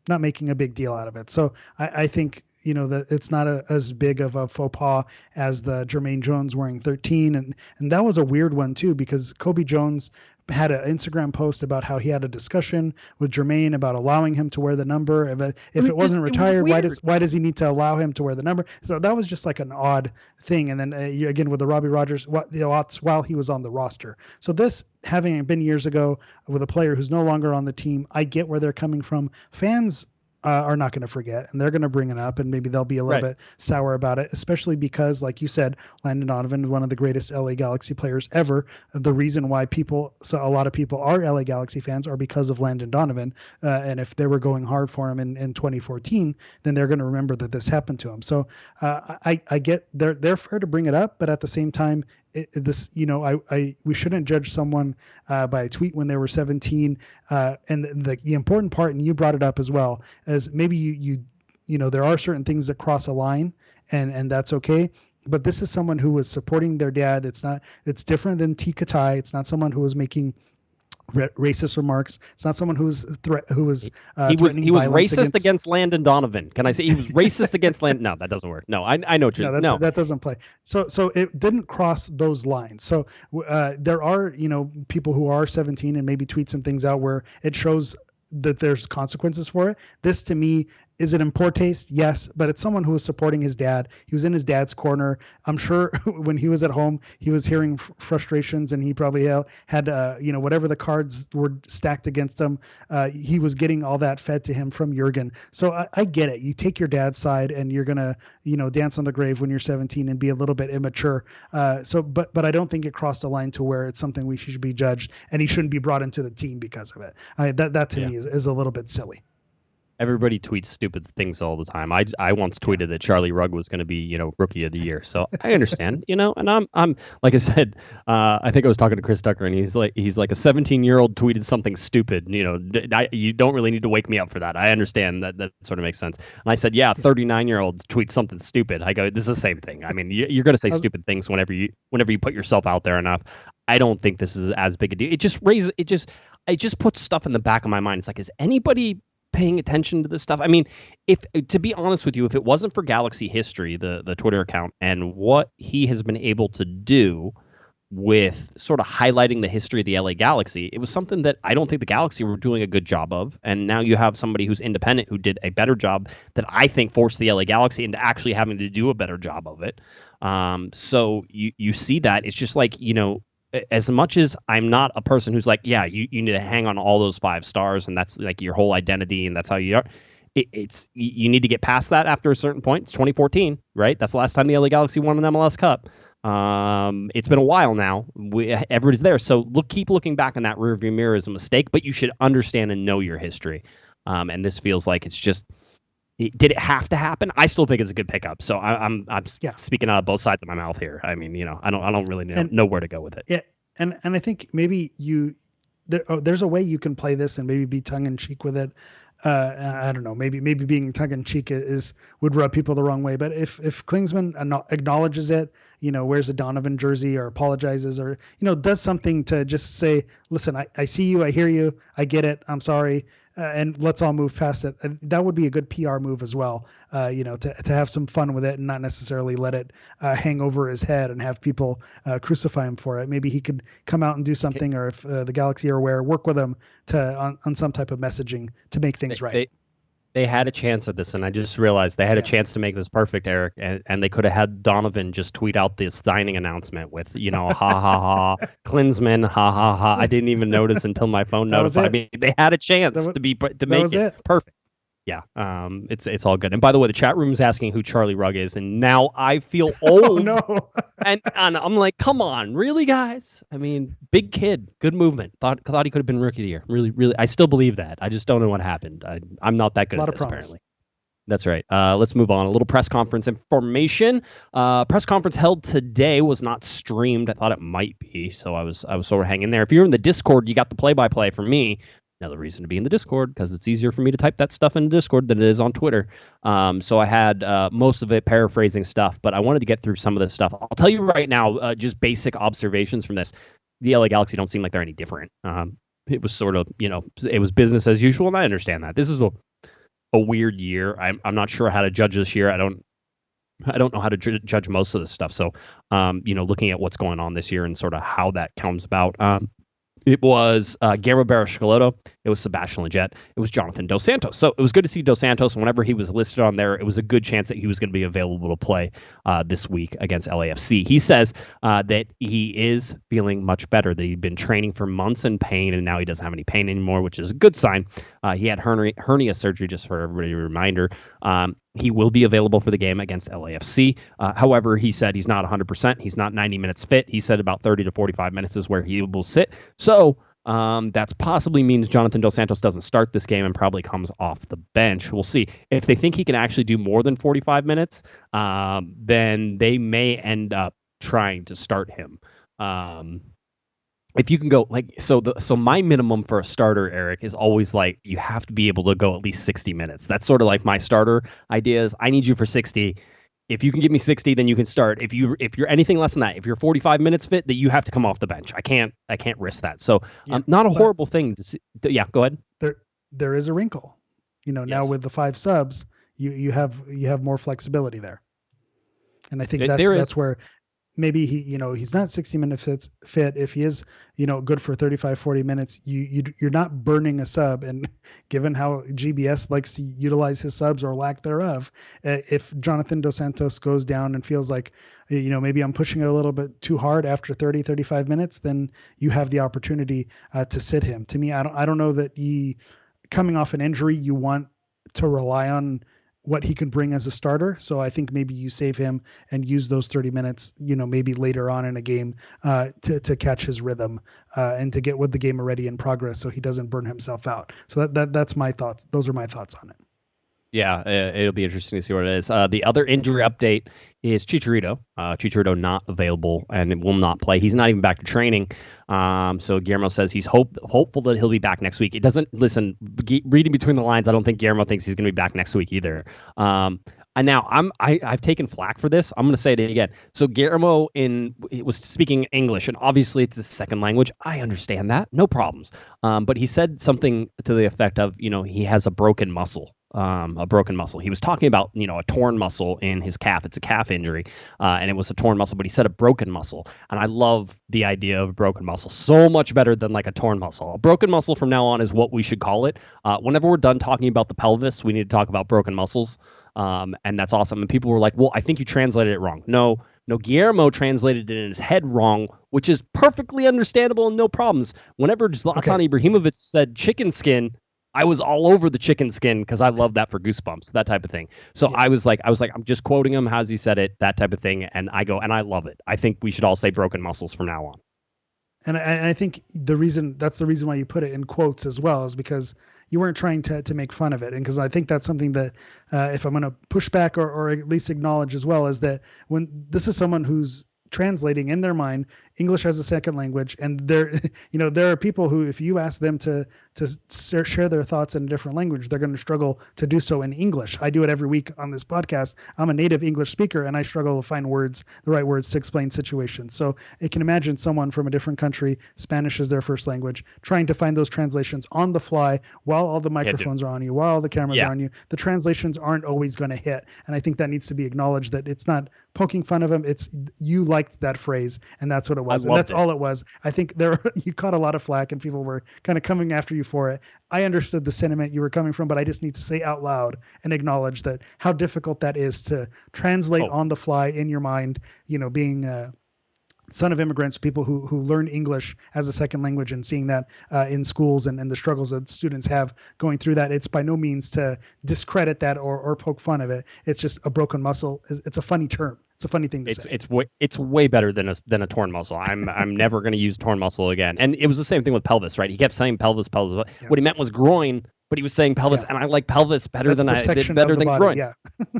making a big deal out of it. So I think, that it's not as big of a faux pas as the Jermaine Jones wearing 13. And that was a weird one too, because Kobe Jones had an Instagram post about how he had a discussion with Jermaine about allowing him to wear the number. If it wasn't retired, why does he need to allow him to wear the number? So that was just like an odd thing. And then again, with the Robbie Rogers, while he was on the roster. So this, having been years ago with a player who's no longer on the team, I get where they're coming from. Fans are not going to forget, and they're going to bring it up, and maybe they'll be a little bit sour about it, especially because, like you said, Landon Donovan is one of the greatest LA Galaxy players ever. The reason why a lot of people are LA Galaxy fans are because of Landon Donovan, and if they were going hard for him in 2014, then they're going to remember that this happened to him. So I get they're fair to bring it up, but at the same time, we shouldn't judge someone by a tweet when they were 17. And the important part, and you brought it up as well, is maybe you there are certain things that cross a line, and that's okay. But this is someone who was supporting their dad. It's different than Tika Tai. It's not someone who was making racist remarks. It's not someone he was racist against Landon Donovan. Can I say he was racist against Landon? No, that doesn't work. No, I know what you're that doesn't play. So it didn't cross those lines. So there are people who are 17 and maybe tweet some things out where it shows that there's consequences for it. This, to me, is it in poor taste? Yes, but it's someone who was supporting his dad. He was in his dad's corner. I'm sure when he was at home, he was hearing frustrations, and he probably had whatever the cards were stacked against him. He was getting all that fed to him from Jurgen. So I get it. You take your dad's side, and you're gonna dance on the grave when you're 17 and be a little bit immature. But I don't think it crossed the line to where it's something we should be judged, and he shouldn't be brought into the team because of it. That to me is a little bit silly. Everybody tweets stupid things all the time. I once tweeted that Charlie Rugg was going to be, rookie of the year. So I understand, and I'm like I said, I think I was talking to Chris Tucker, and he's like a 17-year-old tweeted something stupid. You don't really need to wake me up for that. I understand that sort of makes sense. And I said, 39-year-olds tweet something stupid. I go, this is the same thing. I mean, you're going to say stupid things whenever you put yourself out there enough. I don't think this is as big a deal. It just puts stuff in the back of my mind. It's like, is anybody paying attention to this stuff? I mean, to be honest with you, if it wasn't for Galaxy History, the Twitter account, and what he has been able to do with sort of highlighting the history of the LA Galaxy, it was something that I don't think the Galaxy were doing a good job of. And now you have somebody who's independent who did a better job that I think forced the LA Galaxy into actually having to do a better job of it. So you see that. It's just like, as much as I'm not a person who's like, you need to hang on all those 5 stars, and that's like your whole identity, and that's how you are. You need to get past that after a certain point. It's 2014, right? That's the last time the LA Galaxy won an MLS Cup. It's been a while now. Everybody's there. So keep looking back in that rearview mirror is a mistake, but you should understand and know your history. And this feels like it's just, did it have to happen? I still think it's a good pickup. So I'm speaking out of both sides of my mouth here. I mean, I don't really know where to go with it. Yeah. And I think maybe there's a way you can play this and maybe be tongue in cheek with it. I don't know. Maybe being tongue in cheek would rub people the wrong way. But if Klinsmann acknowledges it, wears a Donovan jersey or apologizes or does something to just say, listen, I see you, I hear you, I get it, I'm sorry, and let's all move past it. That would be a good PR move as well. To have some fun with it and not necessarily let it hang over his head and have people crucify him for it. Maybe he could come out and do something, or if the Galaxy are aware, work with him on some type of messaging to make things right. They had a chance at this, and I just realized they had a chance to make this perfect, Eric, and they could have had Donovan just tweet out this signing announcement with, ha ha ha, Klinsmann, ha ha ha. I didn't even notice until my phone notified me. They had a chance to make it perfect. Yeah, it's all good. And by the way, the chat room is asking who Charlie Rugg is, and now I feel old. Oh no! and I'm like, come on, really, guys? I mean, big kid, good movement. Thought he could have been rookie of the year. Really, really, I still believe that. I just don't know what happened. I'm not that good at this, apparently. That's right. Let's move on. A little press conference information. Press conference held today was not streamed. I thought it might be, so I was sort of hanging there. If you're in the Discord, you got the play-by-play from me. Another reason to be in the Discord, because it's easier for me to type that stuff in the Discord than it is on Twitter. So I had most of it paraphrasing stuff, but I wanted to get through some of this stuff. I'll tell you right now, just basic observations from this. The LA Galaxy don't seem like they're any different. It was sort of, it was business as usual, and I understand that. This is a weird year. I'm not sure how to judge this year. I don't know how to judge most of this stuff. So, looking at what's going on this year and sort of how that comes about. It was Guillermo Barros-Schelotto. It was Sebastian Lletget. It was Jonathan Dos Santos. So it was good to see Dos Santos. Whenever he was listed on there, it was a good chance that he was going to be available to play this week against LAFC. He says that he is feeling much better, that he'd been training for months in pain, and now he doesn't have any pain anymore, which is a good sign. He had hernia surgery, just for everybody a reminder. He will be available for the game against LAFC. However, he said he's not 100%. He's not 90 minutes fit. He said about 30 to 45 minutes is where he will sit. So that's possibly means Jonathan Dos Santos doesn't start this game and probably comes off the bench. We'll see. If they think he can actually do more than 45 minutes, then they may end up trying to start him. If you can go so my minimum for a starter, Eric, is always like you have to be able to go at least 60 minutes. That's sort of like my starter ideas. I need you for 60. If you can give me 60, then you can start. If you're anything less than that, if you're 45 minutes fit, that you have to come off the bench. I can't risk that. So not a horrible thing to see. Yeah, go ahead. There is a wrinkle. Now with the 5 subs, you have more flexibility there. And I think that's where maybe he's not 60 minutes fit. If he is, good for 35, 40 minutes, you're not burning a sub. And given how GBS likes to utilize his subs or lack thereof, if Jonathan Dos Santos goes down and feels like, maybe I'm pushing it a little bit too hard after 30, 35 minutes, then you have the opportunity to sit him. To me, I don't know that coming off an injury, you want to rely on what he can bring as a starter. So I think maybe you save him and use those 30 minutes, maybe later on in a game to catch his rhythm and to get with the game already in progress so he doesn't burn himself out. So that's my thoughts. Those are my thoughts on it. Yeah, it'll be interesting to see what it is. The other injury update is Chicharito. Chicharito not available and will not play. He's not even back to training. So Guillermo says he's hopeful that he'll be back next week. It doesn't reading between the lines. I don't think Guillermo thinks he's going to be back next week either. And now I've taken flack for this. I'm going to say it again. So Guillermo was speaking English, and obviously it's his second language. I understand that, no problems. But he said something to the effect of, he has a broken muscle. He was talking about, a torn muscle in his calf. It's a calf injury, and it was a torn muscle, but he said a broken muscle. And I love the idea of broken muscle so much better than like a torn muscle. A broken muscle from now on is what we should call it. Whenever we're done talking about the pelvis, we need to talk about broken muscles. And that's awesome. And people were like, well, I think you translated it wrong. No, Guillermo translated it in his head wrong, which is perfectly understandable and no problems. Whenever Zlatan Ibrahimovic said chicken skin, I was all over the chicken skin because I love that for Goosebumps, that type of thing. So yeah. I was like, I'm just quoting him as he said it, that type of thing. And I love it. I think we should all say broken muscles from now on. And I think that's the reason why you put it in quotes as well, is because you weren't trying to make fun of it. And because I think that's something that if I'm going to push back or at least acknowledge as well, is that when this is someone who's translating in their mind English as a second language, and there are people who, if you ask them to share their thoughts in a different language, they're going to struggle to do so in English. I do it every week on this podcast. I'm a native English speaker, and I struggle to find the right words to explain situations. So you can imagine someone from a different country, Spanish is their first language, trying to find those translations on the fly while all the microphones are on you, while all the cameras are on you. The translations aren't always going to hit, and I think that needs to be acknowledged, that it's not poking fun of him. It's you liked that phrase, and that's what it was, and that's all it was. I think you caught a lot of flack, and people were kind of coming after you for it. I understood the sentiment you were coming from, but I just need to say out loud and acknowledge that how difficult that is to translate on the fly in your mind. Being son of immigrants, people who learn English as a second language, and seeing that in schools and the struggles that students have going through that. It's by no means to discredit that or poke fun of it. It's just a broken muscle. It's a funny term. It's a funny thing to say. It's way better than a torn muscle. I'm never going to use torn muscle again. And it was the same thing with pelvis, right? He kept saying pelvis. Yeah. What he meant was groin, but he was saying pelvis, and I like pelvis better than groin. Yeah.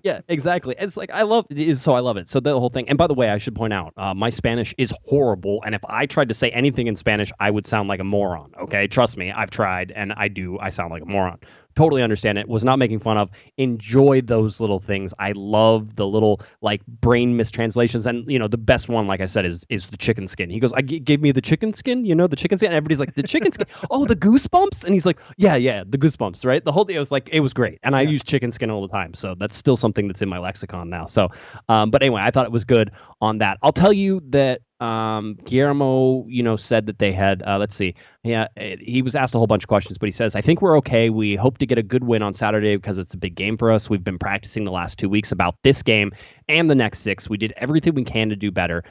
Yeah, exactly. It's like I love it. So the whole thing. And by the way, I should point out, my Spanish is horrible, and if I tried to say anything in Spanish, I would sound like a moron. Okay, trust me, I've tried, and I sound like a moron. Totally understand it. Was not making fun of. Enjoy those little things. I love the little like brain mistranslations. And the best one, like I said, is the chicken skin. He goes, gave me the chicken skin. The chicken skin. And everybody's like, the chicken skin. Oh, the goosebumps. And he's like, yeah, the goosebumps. Right. The whole day it was great. And I use chicken skin all the time. So that's still something that's in my lexicon now. So, but anyway, I thought it was good on that. I'll tell you that Guillermo, said that they had, let's see. Yeah, he was asked a whole bunch of questions, but he says, I think we're okay. We hope to get a good win on Saturday because it's a big game for us. We've been practicing the last 2 weeks about this game and the next 6. We did everything we can to do better.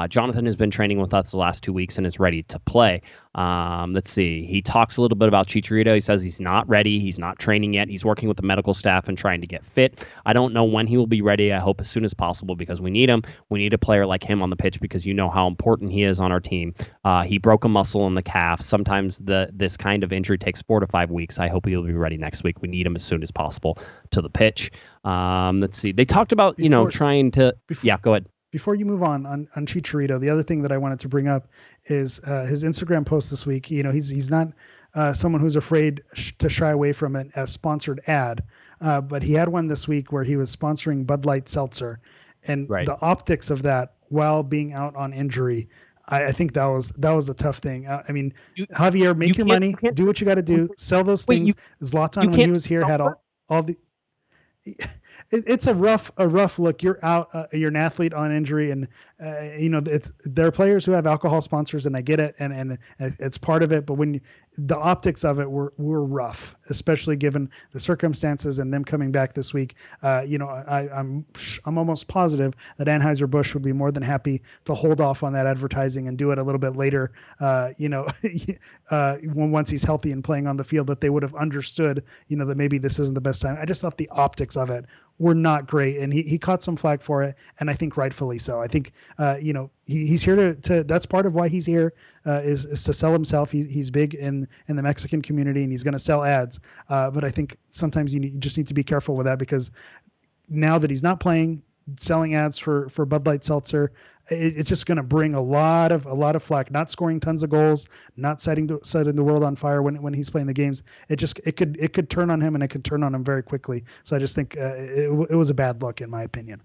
Jonathan has been training with us the last 2 weeks and is ready to play. Let's see. He talks a little bit about Chicharito. He says he's not ready. He's not training yet. He's working with the medical staff and trying to get fit. I don't know when he will be ready. I hope as soon as possible because we need him. We need a player like him on the pitch because how important he is on our team. He broke a muscle in the calf. Sometimes this kind of injury takes 4 to 5 weeks. I hope he'll be ready next week. We need him as soon as possible to the pitch. Let's see. They talked about, trying to... go ahead. Before you move on Chicharito, the other thing that I wanted to bring up is his Instagram post this week. He's not someone who's afraid to shy away from a sponsored ad, but he had one this week where he was sponsoring Bud Light Seltzer, and the optics of that while being out on injury, I think that was a tough thing. Javier, make your money, do what you got to do, sell those things. Zlatan, when he was here, had all the. It's a rough look. You're out. You're an athlete on injury, and there are players who have alcohol sponsors, and I get it, and it's part of it. But when the optics of it were rough, especially given the circumstances and them coming back this week. I'm almost positive that Anheuser-Busch would be more than happy to hold off on that advertising and do it a little bit later. Once he's healthy and playing on the field, that they would have understood, that maybe this isn't the best time. I just thought the optics of it were not great, and he caught some flack for it, and I think rightfully so. I think he's here to that's part of why he's here, is to sell himself. He's big in the Mexican community, and he's going to sell ads. But I think sometimes you just need to be careful with that, because now that he's not playing, selling ads for Bud Light Seltzer, it's just going to bring a lot of flack. Not scoring tons of goals, not setting the world on fire when he's playing the games. It could turn on him, and it could turn on him very quickly. So I just think it was a bad look, in my opinion.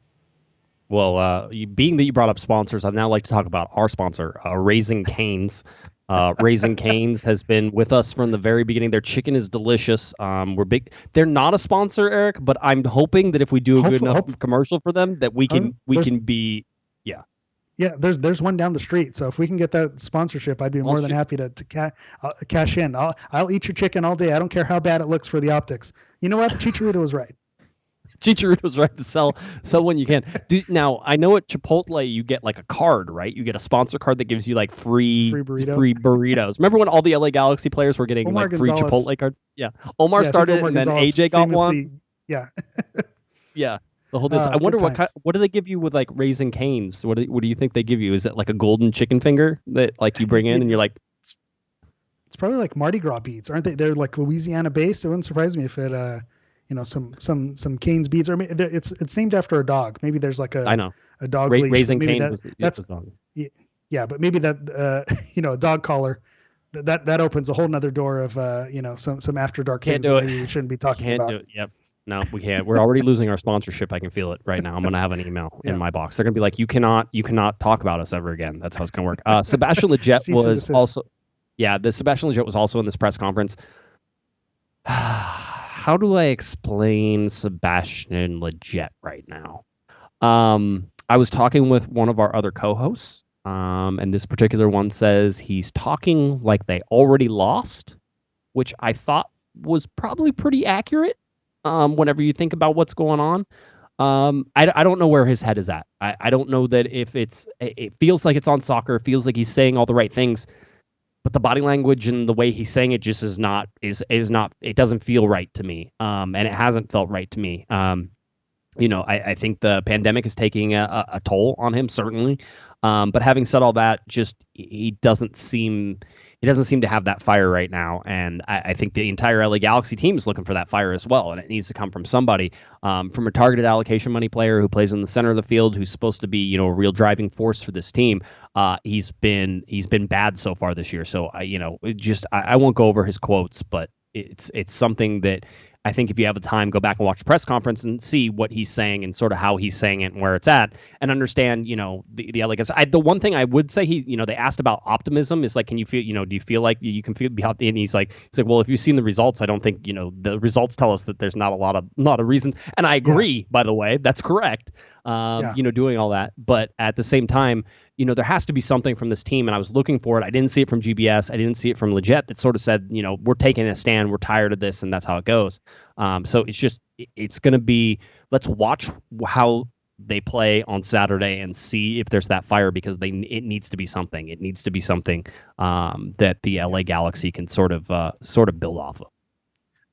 Well, being that you brought up sponsors, I'd now like to talk about our sponsor, Raising Cane's. Raising Cane's has been with us from the very beginning. Their chicken is delicious. We're big. They're not a sponsor, Eric, but I'm hoping that if we do a good enough commercial for them, that we can be. Yeah, there's one down the street. So if we can get that sponsorship, I'd be more than happy to cash in. I'll eat your chicken all day. I don't care how bad it looks for the optics. You know what? Chicharito was right. Chicharito's right to sell when you can. Now, I know at Chipotle you get like a card, right? You get a sponsor card that gives you like free burritos. Remember when all the LA Galaxy players were getting free Chipotle cards? Yeah. Omar started it, and then AJ got one. Yeah. Yeah. The whole I wonder what do they give you with like Raising Cane's? What do you think they give you? Is it like a golden chicken finger that like you bring in and you're like? It's probably like Mardi Gras beads, aren't they? They're like Louisiana based. It wouldn't surprise me if it some Cane's beads, or it's named after a dog. Maybe there's like a dog Raising Cane's. That's Yeah, but maybe that a dog collar that opens a whole nother door of some after dark Can't things do that it. maybe we shouldn't be talking Can't about. do it. Yep. No, we can't. We're already losing our sponsorship. I can feel it right now. I'm gonna have an email in my box. They're gonna be like, you cannot talk about us ever again. That's how it's gonna work. Sebastian Lletget Cease and was desist. also, the Sebastian Lletget was also in this press conference. How do I explain Sebastian Lletget right now? I was talking with one of our other co-hosts, and this particular one says he's talking like they already lost, which I thought was probably pretty accurate. Whenever you think about what's going on, I don't know where his head is at. I don't know that if it feels like it's on soccer, it feels like he's saying all the right things, but the body language and the way he's saying it just is not. It doesn't feel right to me. And it hasn't felt right to me. I think the pandemic is taking a toll on him, certainly. But having said all that, just he doesn't seem to have that fire right now. And I think the entire LA Galaxy team is looking for that fire as well. And it needs to come from somebody, from a targeted allocation money player who plays in the center of the field, who's supposed to be, a real driving force for this team. He's been bad so far this year. So I won't go over his quotes, but it's something that I think if you have the time, go back and watch the press conference and see what he's saying and sort of how he's saying it and where it's at, and understand, the LA guys. The one thing I would say, they asked about optimism is like, can you feel, do you feel like you can feel behind? And he's like, well, if you've seen the results, I don't think, the results tell us that there's not a lot of reasons. And I agree, by the way, that's correct. Doing all that, but at the same time, there has to be something from this team, and I was looking for it. I didn't see it from GBS. I didn't see it from Lletget that sort of said, we're taking a stand. We're tired of this, and that's how it goes. So it's going to be, let's watch how they play on Saturday and see if there's that fire, because it needs to be something. It needs to be something that the LA Galaxy can sort of build off of.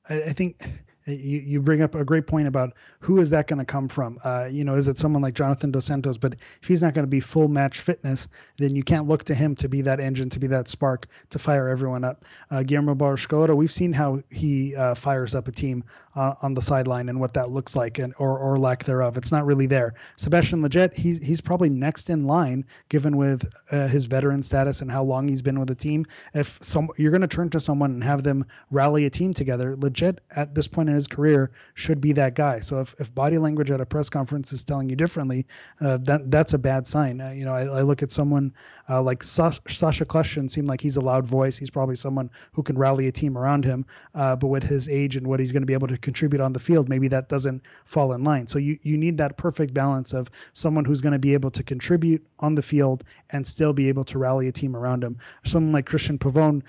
I think you bring up a great point about who is that going to come from? Is it someone like Jonathan Dos Santos? But if he's not going to be full match fitness, then you can't look to him to be that engine, to be that spark, to fire everyone up. Guillermo Barros-Escoto, we've seen how he fires up a team on the sideline and what that looks like, or lack thereof. It's not really there. Sebastian Lletget, he's probably next in line, given with his veteran status and how long he's been with the team. If you're going to turn to someone and have them rally a team together, Lletget at this point in his career should be that guy. So if body language at a press conference is telling you differently, that's a bad sign. I look at someone like Sasha Kljestan, seemed like he's a loud voice. He's probably someone who can rally a team around him. But with his age and what he's going to be able to contribute on the field, maybe that doesn't fall in line. So you need that perfect balance of someone who's going to be able to contribute on the field and still be able to rally a team around him. Someone like Christian Pavone,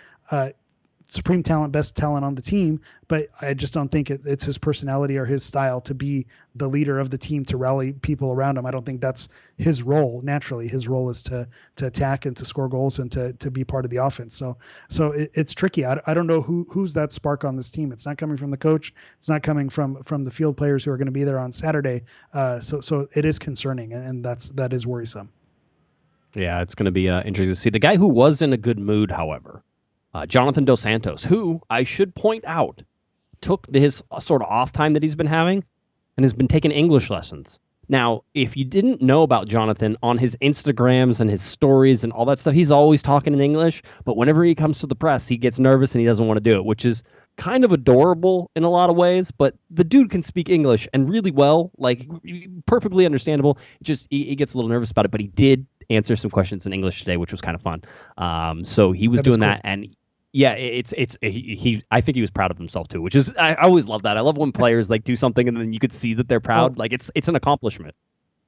supreme talent, best talent on the team, but I just don't think it's his personality or his style to be the leader of the team, to rally people around him. I don't think that's his role. Naturally, his role is to attack and to score goals and to be part of the offense. So it's tricky. I don't know who's that spark on this team. It's not coming from the coach. It's not coming from the field players who are going to be there on Saturday. So it is concerning, and that is worrisome. Yeah, it's going to be interesting to see. The guy who was in a good mood, however, Jonathan Dos Santos, who I should point out took his sort of off time that he's been having and has been taking English lessons. Now, if you didn't know about Jonathan, on his Instagrams and his stories and all that stuff, he's always talking in English, but whenever he comes to the press, he gets nervous and he doesn't want to do it, which is kind of adorable in a lot of ways, but the dude can speak English and really well, like perfectly understandable. Just he gets a little nervous about it, but he did answer some questions in English today, which was kind of fun. So he was doing that, and yeah, I think he was proud of himself too, which is, I always love that. I love when players like do something and then you could see that they're proud. Like it's an accomplishment.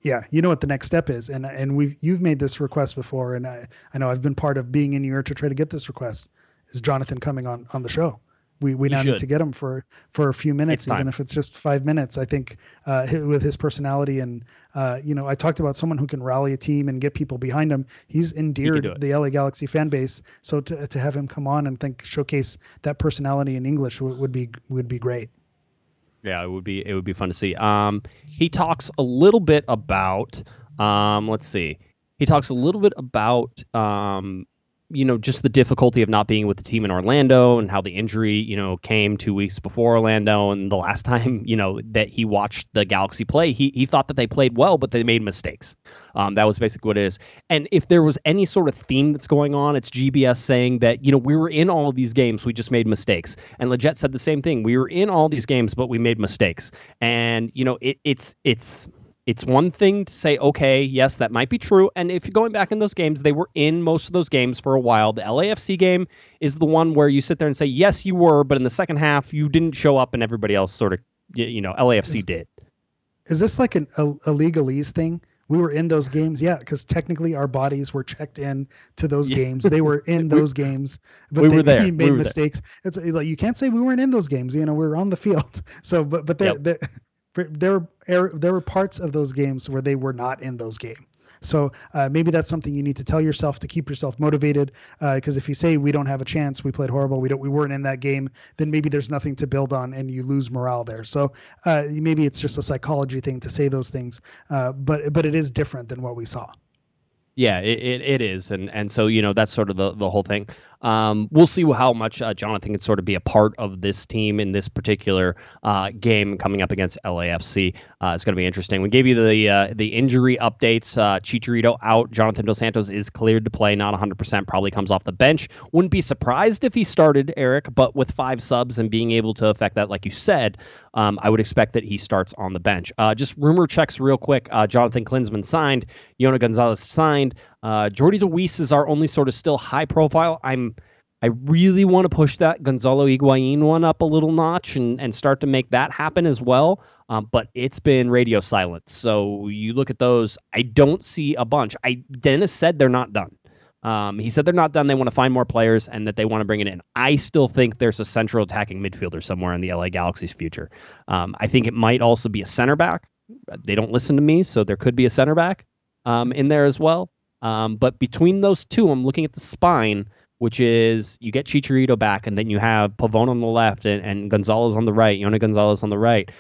Yeah, you know what the next step is, and you've made this request before, and I know I've been part of being in New York to try to get this request. Is Jonathan coming on the show? We now need to get him for a few minutes, even if it's just 5 minutes. I think with his personality and I talked about someone who can rally a team and get people behind him. He's endeared the LA Galaxy fan base. So to have him come on and showcase that personality in English would be great. Yeah, it would be fun to see. He talks a little bit about let's see. He talks a little bit about just the difficulty of not being with the team in Orlando and how the injury, came 2 weeks before Orlando. And the last time, that he watched the Galaxy play, he thought that they played well, but they made mistakes. That was basically what it is. And if there was any sort of theme that's going on, it's GBS saying that, we were in all of these games, we just made mistakes. And Leggett said the same thing. We were in all these games, but we made mistakes. And, it's one thing to say, okay, yes, that might be true. And if you're going back in those games, they were in most of those games for a while. The LAFC game is the one where you sit there and say, yes, you were, but in the second half, you didn't show up and everybody else sort of, LAFC did. Is this like a legalese thing? We were in those games, yeah, because technically our bodies were checked in to those games. They were in those games, but we were there. They made mistakes. It's like you can't say we weren't in those games. We were on the field. So, but there were parts of those games where they were not in those games. So maybe that's something you need to tell yourself to keep yourself motivated. Because if you say we don't have a chance, we played horrible, we weren't in that game, then maybe there's nothing to build on and you lose morale there. So maybe it's just a psychology thing to say those things. But it is different than what we saw. Yeah, it is. And so, that's sort of the whole thing. We'll see how much Jonathan can sort of be a part of this team in this particular game coming up against LAFC. It's going to be interesting. We gave you the injury updates. Chicharito out. Jonathan Dos Santos is cleared to play, not 100%, probably comes off the bench. Wouldn't be surprised if he started, Eric, but with 5 subs and being able to affect that, like you said, I would expect that he starts on the bench. Just rumor checks real quick. Jonathan Klinsmann signed. Yony González signed. Jordi Luis is our only sort of still high profile. I really want to push that Gonzalo Higuain one up a little notch and start to make that happen as well. But it's been radio silent. So you look at those, I don't see a bunch. Dennis said they're not done. He said they're not done. They want to find more players and that they want to bring it in. I still think there's a central attacking midfielder somewhere in the LA Galaxy's future. I think it might also be a center back. They don't listen to me, so there could be a center back in there as well. But between those two, I'm looking at the spine, which is you get Chicharito back, and then you have Pavone on the left and Gonzalez on the right, Yony González on the right.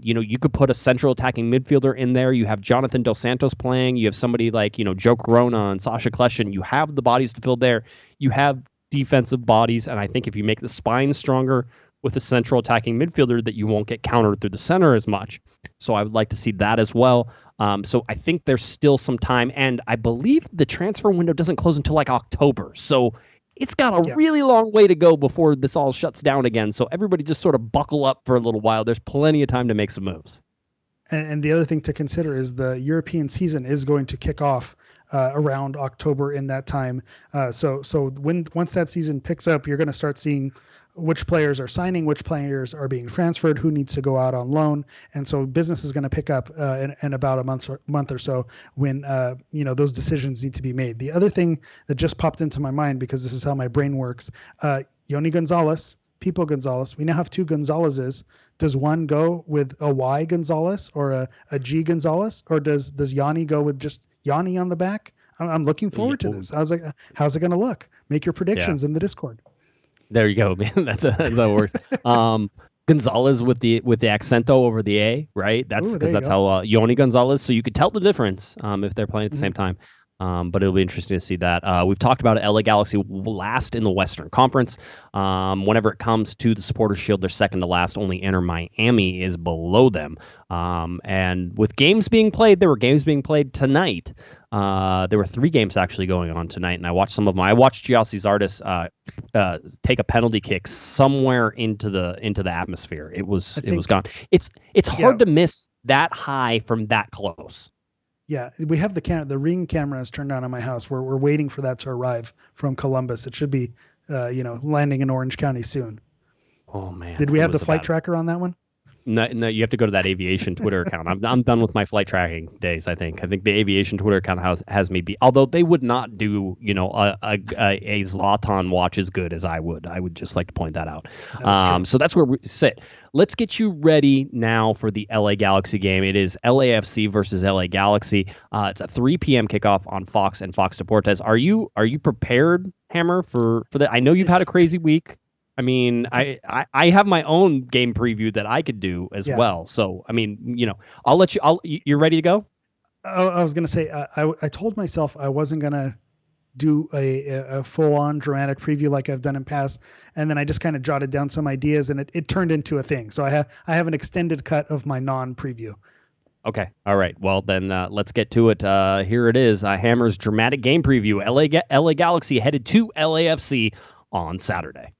You could put a central attacking midfielder in there. You have Jonathan Dos Santos playing. You have somebody like, Joe Corona and Sasha Kleshin. You have the bodies to fill there. You have defensive bodies, and I think if you make the spine stronger with a central attacking midfielder, that you won't get countered through the center as much. So I would like to see that as well. So I think there's still some time, and I believe the transfer window doesn't close until like October. So it's got a really long way to go before this all shuts down again. So everybody just sort of buckle up for a little while. There's plenty of time to make some moves. And the other thing to consider is the European season is going to kick off around October in that time. So once that season picks up, you're going to start seeing which players are signing, which players are being transferred, who needs to go out on loan. And so business is going to pick up in about a month or so when, those decisions need to be made. The other thing that just popped into my mind, because this is how my brain works, Yony González, Pipo González, we now have 2 Gonzalez's. Does one go with a Y González or a G González, or does Yony go with just Yony on the back? I'm looking forward to this. How's it going to look? Make your predictions in the Discord. There you go, man. That's how it works. Gonzalez with the accento over the A, right? That's because that's how Yony González. So you could tell the difference if they're playing at the same time. But it'll be interesting to see that. We've talked about it. LA Galaxy last in the Western Conference. Whenever it comes to the Supporters Shield, they're second to last. Only Inter Miami is below them. And with games being played, there were games being played tonight. There were 3 games actually going on tonight, and I watched some of them. I watched Giassi Zardes take a penalty kick somewhere into the atmosphere. It was gone. It's hard to miss that high from that close. Yeah, we have the ring cameras turned on in my house. We're waiting for that to arrive from Columbus. It should be, landing in Orange County soon. Oh man! Did we have the flight tracker on that one? No, you have to go to that aviation Twitter account. I'm done with my flight tracking days. I think the aviation Twitter account has me beat. Although they would not do, a Zlatan watch as good as I would. I would just like to point that out. So that's where we sit. Let's get you ready now for the LA Galaxy game. It is LAFC versus LA Galaxy. It's a 3 p.m. kickoff on Fox and Fox Deportes. Are you prepared, Hammer, for that? I know you've had a crazy week. I mean, I have my own game preview that I could do as well. So, I mean, I'll let you. You're ready to go? I was gonna say I told myself I wasn't gonna do a full-on dramatic preview like I've done in past, and then I just kind of jotted down some ideas, and it turned into a thing. So I have an extended cut of my non-preview. Okay. All right. Well, then let's get to it. Here it is. Hammer's dramatic game preview. LA Galaxy headed to LAFC on Saturday.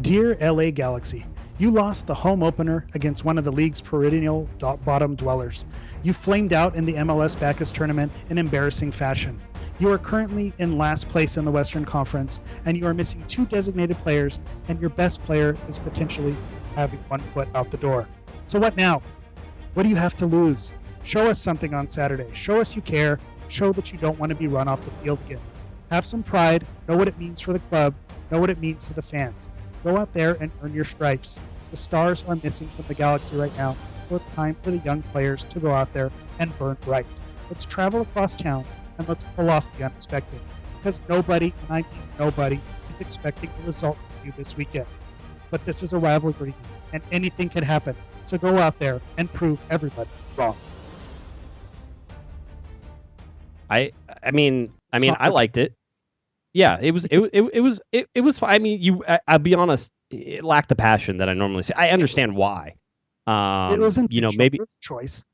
Dear LA Galaxy, you lost the home opener against one of the league's perennial bottom dwellers. You flamed out in the MLS Bacchus tournament in embarrassing fashion. You are currently in last place in the Western Conference, and you are missing 2 designated players, and your best player is potentially having 1 foot out the door. So what now? What do you have to lose? Show us something on Saturday. Show us you care. Show that you don't want to be run off the field again. Have some pride. Know what it means for the club. Know what it means to the fans. Go out there and earn your stripes. The stars are missing from the Galaxy right now, so it's time for the young players to go out there and burn bright. Let's travel across town and let's pull off the unexpected. Because nobody, and I mean nobody, is expecting a result from you this weekend. But this is a rivalry, and anything can happen. So go out there and prove everybody wrong. I mean, I liked it. Yeah, it was fine. I mean, I'll be honest, it lacked the passion that I normally see. I understand why. It wasn't, maybe it was a choice.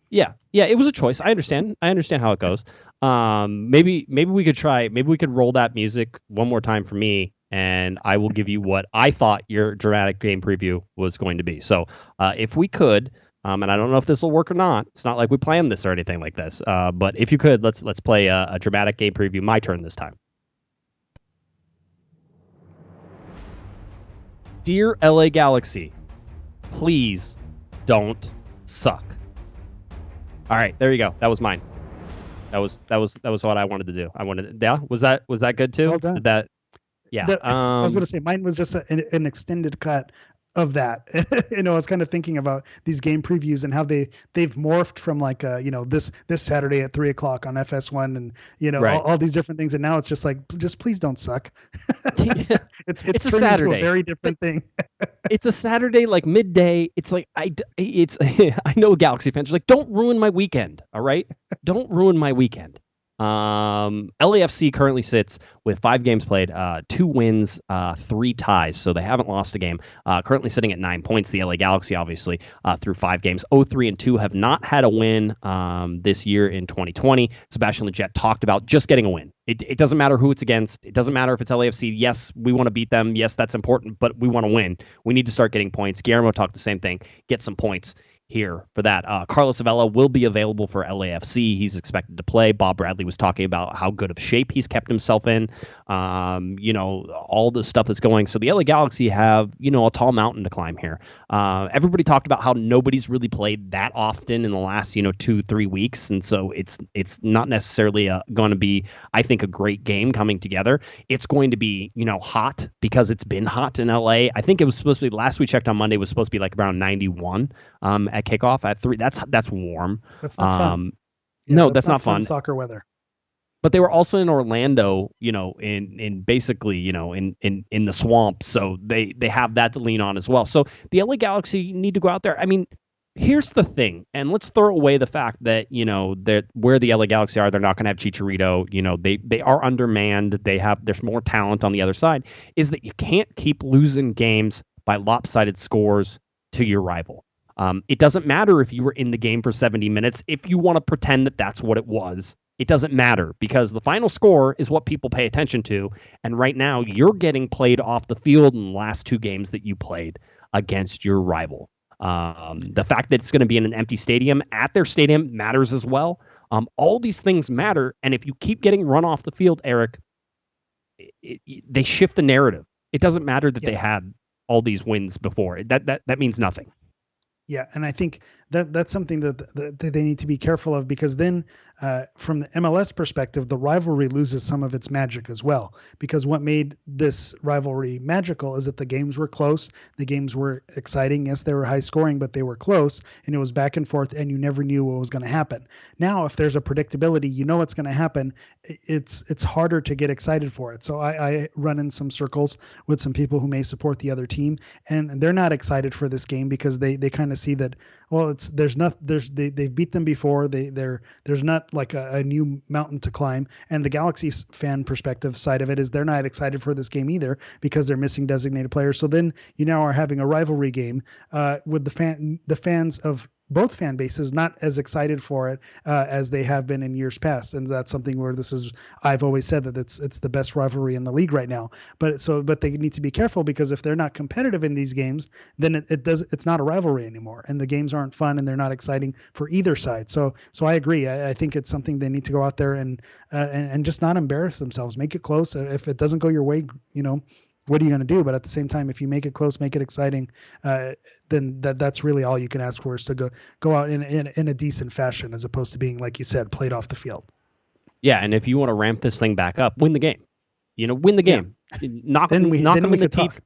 Yeah, it was a choice. I understand how it goes. Maybe we could roll that music one more time for me, and I will give you what I thought your dramatic game preview was going to be. So, if we could, and I don't know if this will work or not. It's not like we planned this or anything like this. But if you could, let's play a dramatic game preview. My turn this time. Dear LA Galaxy, please don't suck. All right, there you go. That was mine. That was what I wanted to do. Was that good too? Well done. I was going to say mine was just an extended cut of that. I was kind of thinking about these game previews and how they've morphed from like this Saturday at 3:00 on FS1 and right. all these different things, and now it's just like, just please don't suck. It's a turned Saturday. into a very different thing. It's a Saturday, like midday. It's like I know Galaxy fans are like, don't ruin my weekend. All right, don't ruin my weekend. LAFC currently sits with 5 games played, 2 wins, 3 ties, so they haven't lost a game. Currently sitting at 9 points. The LA Galaxy, obviously, through 5 games, 0-3-2, have not had a win this year in 2020. Sebastian Lletget talked about just getting a win. It doesn't matter who it's against. It doesn't matter if it's LAFC. Yes, we want to beat them. Yes, that's important, but we want to win. We need to start getting points. Guillermo talked the same thing. Get some points here for that. Carlos Avella will be available for LAFC. He's expected to play. Bob Bradley was talking about how good of shape he's kept himself in. All the stuff that's going. So the LA Galaxy have, a tall mountain to climb here. Everybody talked about how nobody's really played that often in the last, 2-3 weeks. And so it's not necessarily going to be, I think, a great game coming together. It's going to be, hot because it's been hot in LA. I think it was supposed to be, last we checked on Monday, was supposed to be like around 91 at kickoff at 3. That's warm. That's not fun. No, that's not fun. Soccer weather. But they were also in Orlando, in basically, in the swamp. So they have that to lean on as well. So the LA Galaxy need to go out there. I mean, here's the thing, and let's throw away the fact that, that where the LA Galaxy are, they're not going to have Chicharito. They are undermanned. There's more talent on the other side, is that you can't keep losing games by lopsided scores to your rival. It doesn't matter if you were in the game for 70 minutes. If you want to pretend that that's what it was, it doesn't matter, because the final score is what people pay attention to. And right now, you're getting played off the field in the last 2 games that you played against your rival. The fact that it's going to be in an empty stadium at their stadium matters as well. All these things matter. And if you keep getting run off the field, Eric, they shift the narrative. It doesn't matter that they had all these wins before. That means nothing. Yeah, and I think that's something that they need to be careful of, because then from the MLS perspective, the rivalry loses some of its magic as well. Because what made this rivalry magical is that the games were close, the games were exciting. Yes, they were high scoring, but they were close, and it was back and forth, and you never knew what was going to happen. Now, if there's a predictability, you know what's going to happen. It's harder to get excited for it. So I run in some circles with some people who may support the other team, and they're not excited for this game because they kind of see that, well, they've beat them before. There's not like a new mountain to climb. And the Galaxy fan perspective side of it is they're not excited for this game either because they're missing designated players. So then you now are having a rivalry game with the fans of both fan bases not as excited for it as they have been in years past, and that's something where I've always said that it's the best rivalry in the league right now. But they need to be careful, because if they're not competitive in these games, then it's not a rivalry anymore, and the games aren't fun and they're not exciting for either side. So I agree. I think it's something they need to go out there and just not embarrass themselves. Make it close. If it doesn't go your way, what are you going to do? But at the same time, if you make it close, make it exciting, then that's really all you can ask for, is to go out in a decent fashion, as opposed to being, like you said, played off the field. Yeah, and if you want to ramp this thing back up, win the game. Win the game. Yeah. Knock them in the teeth.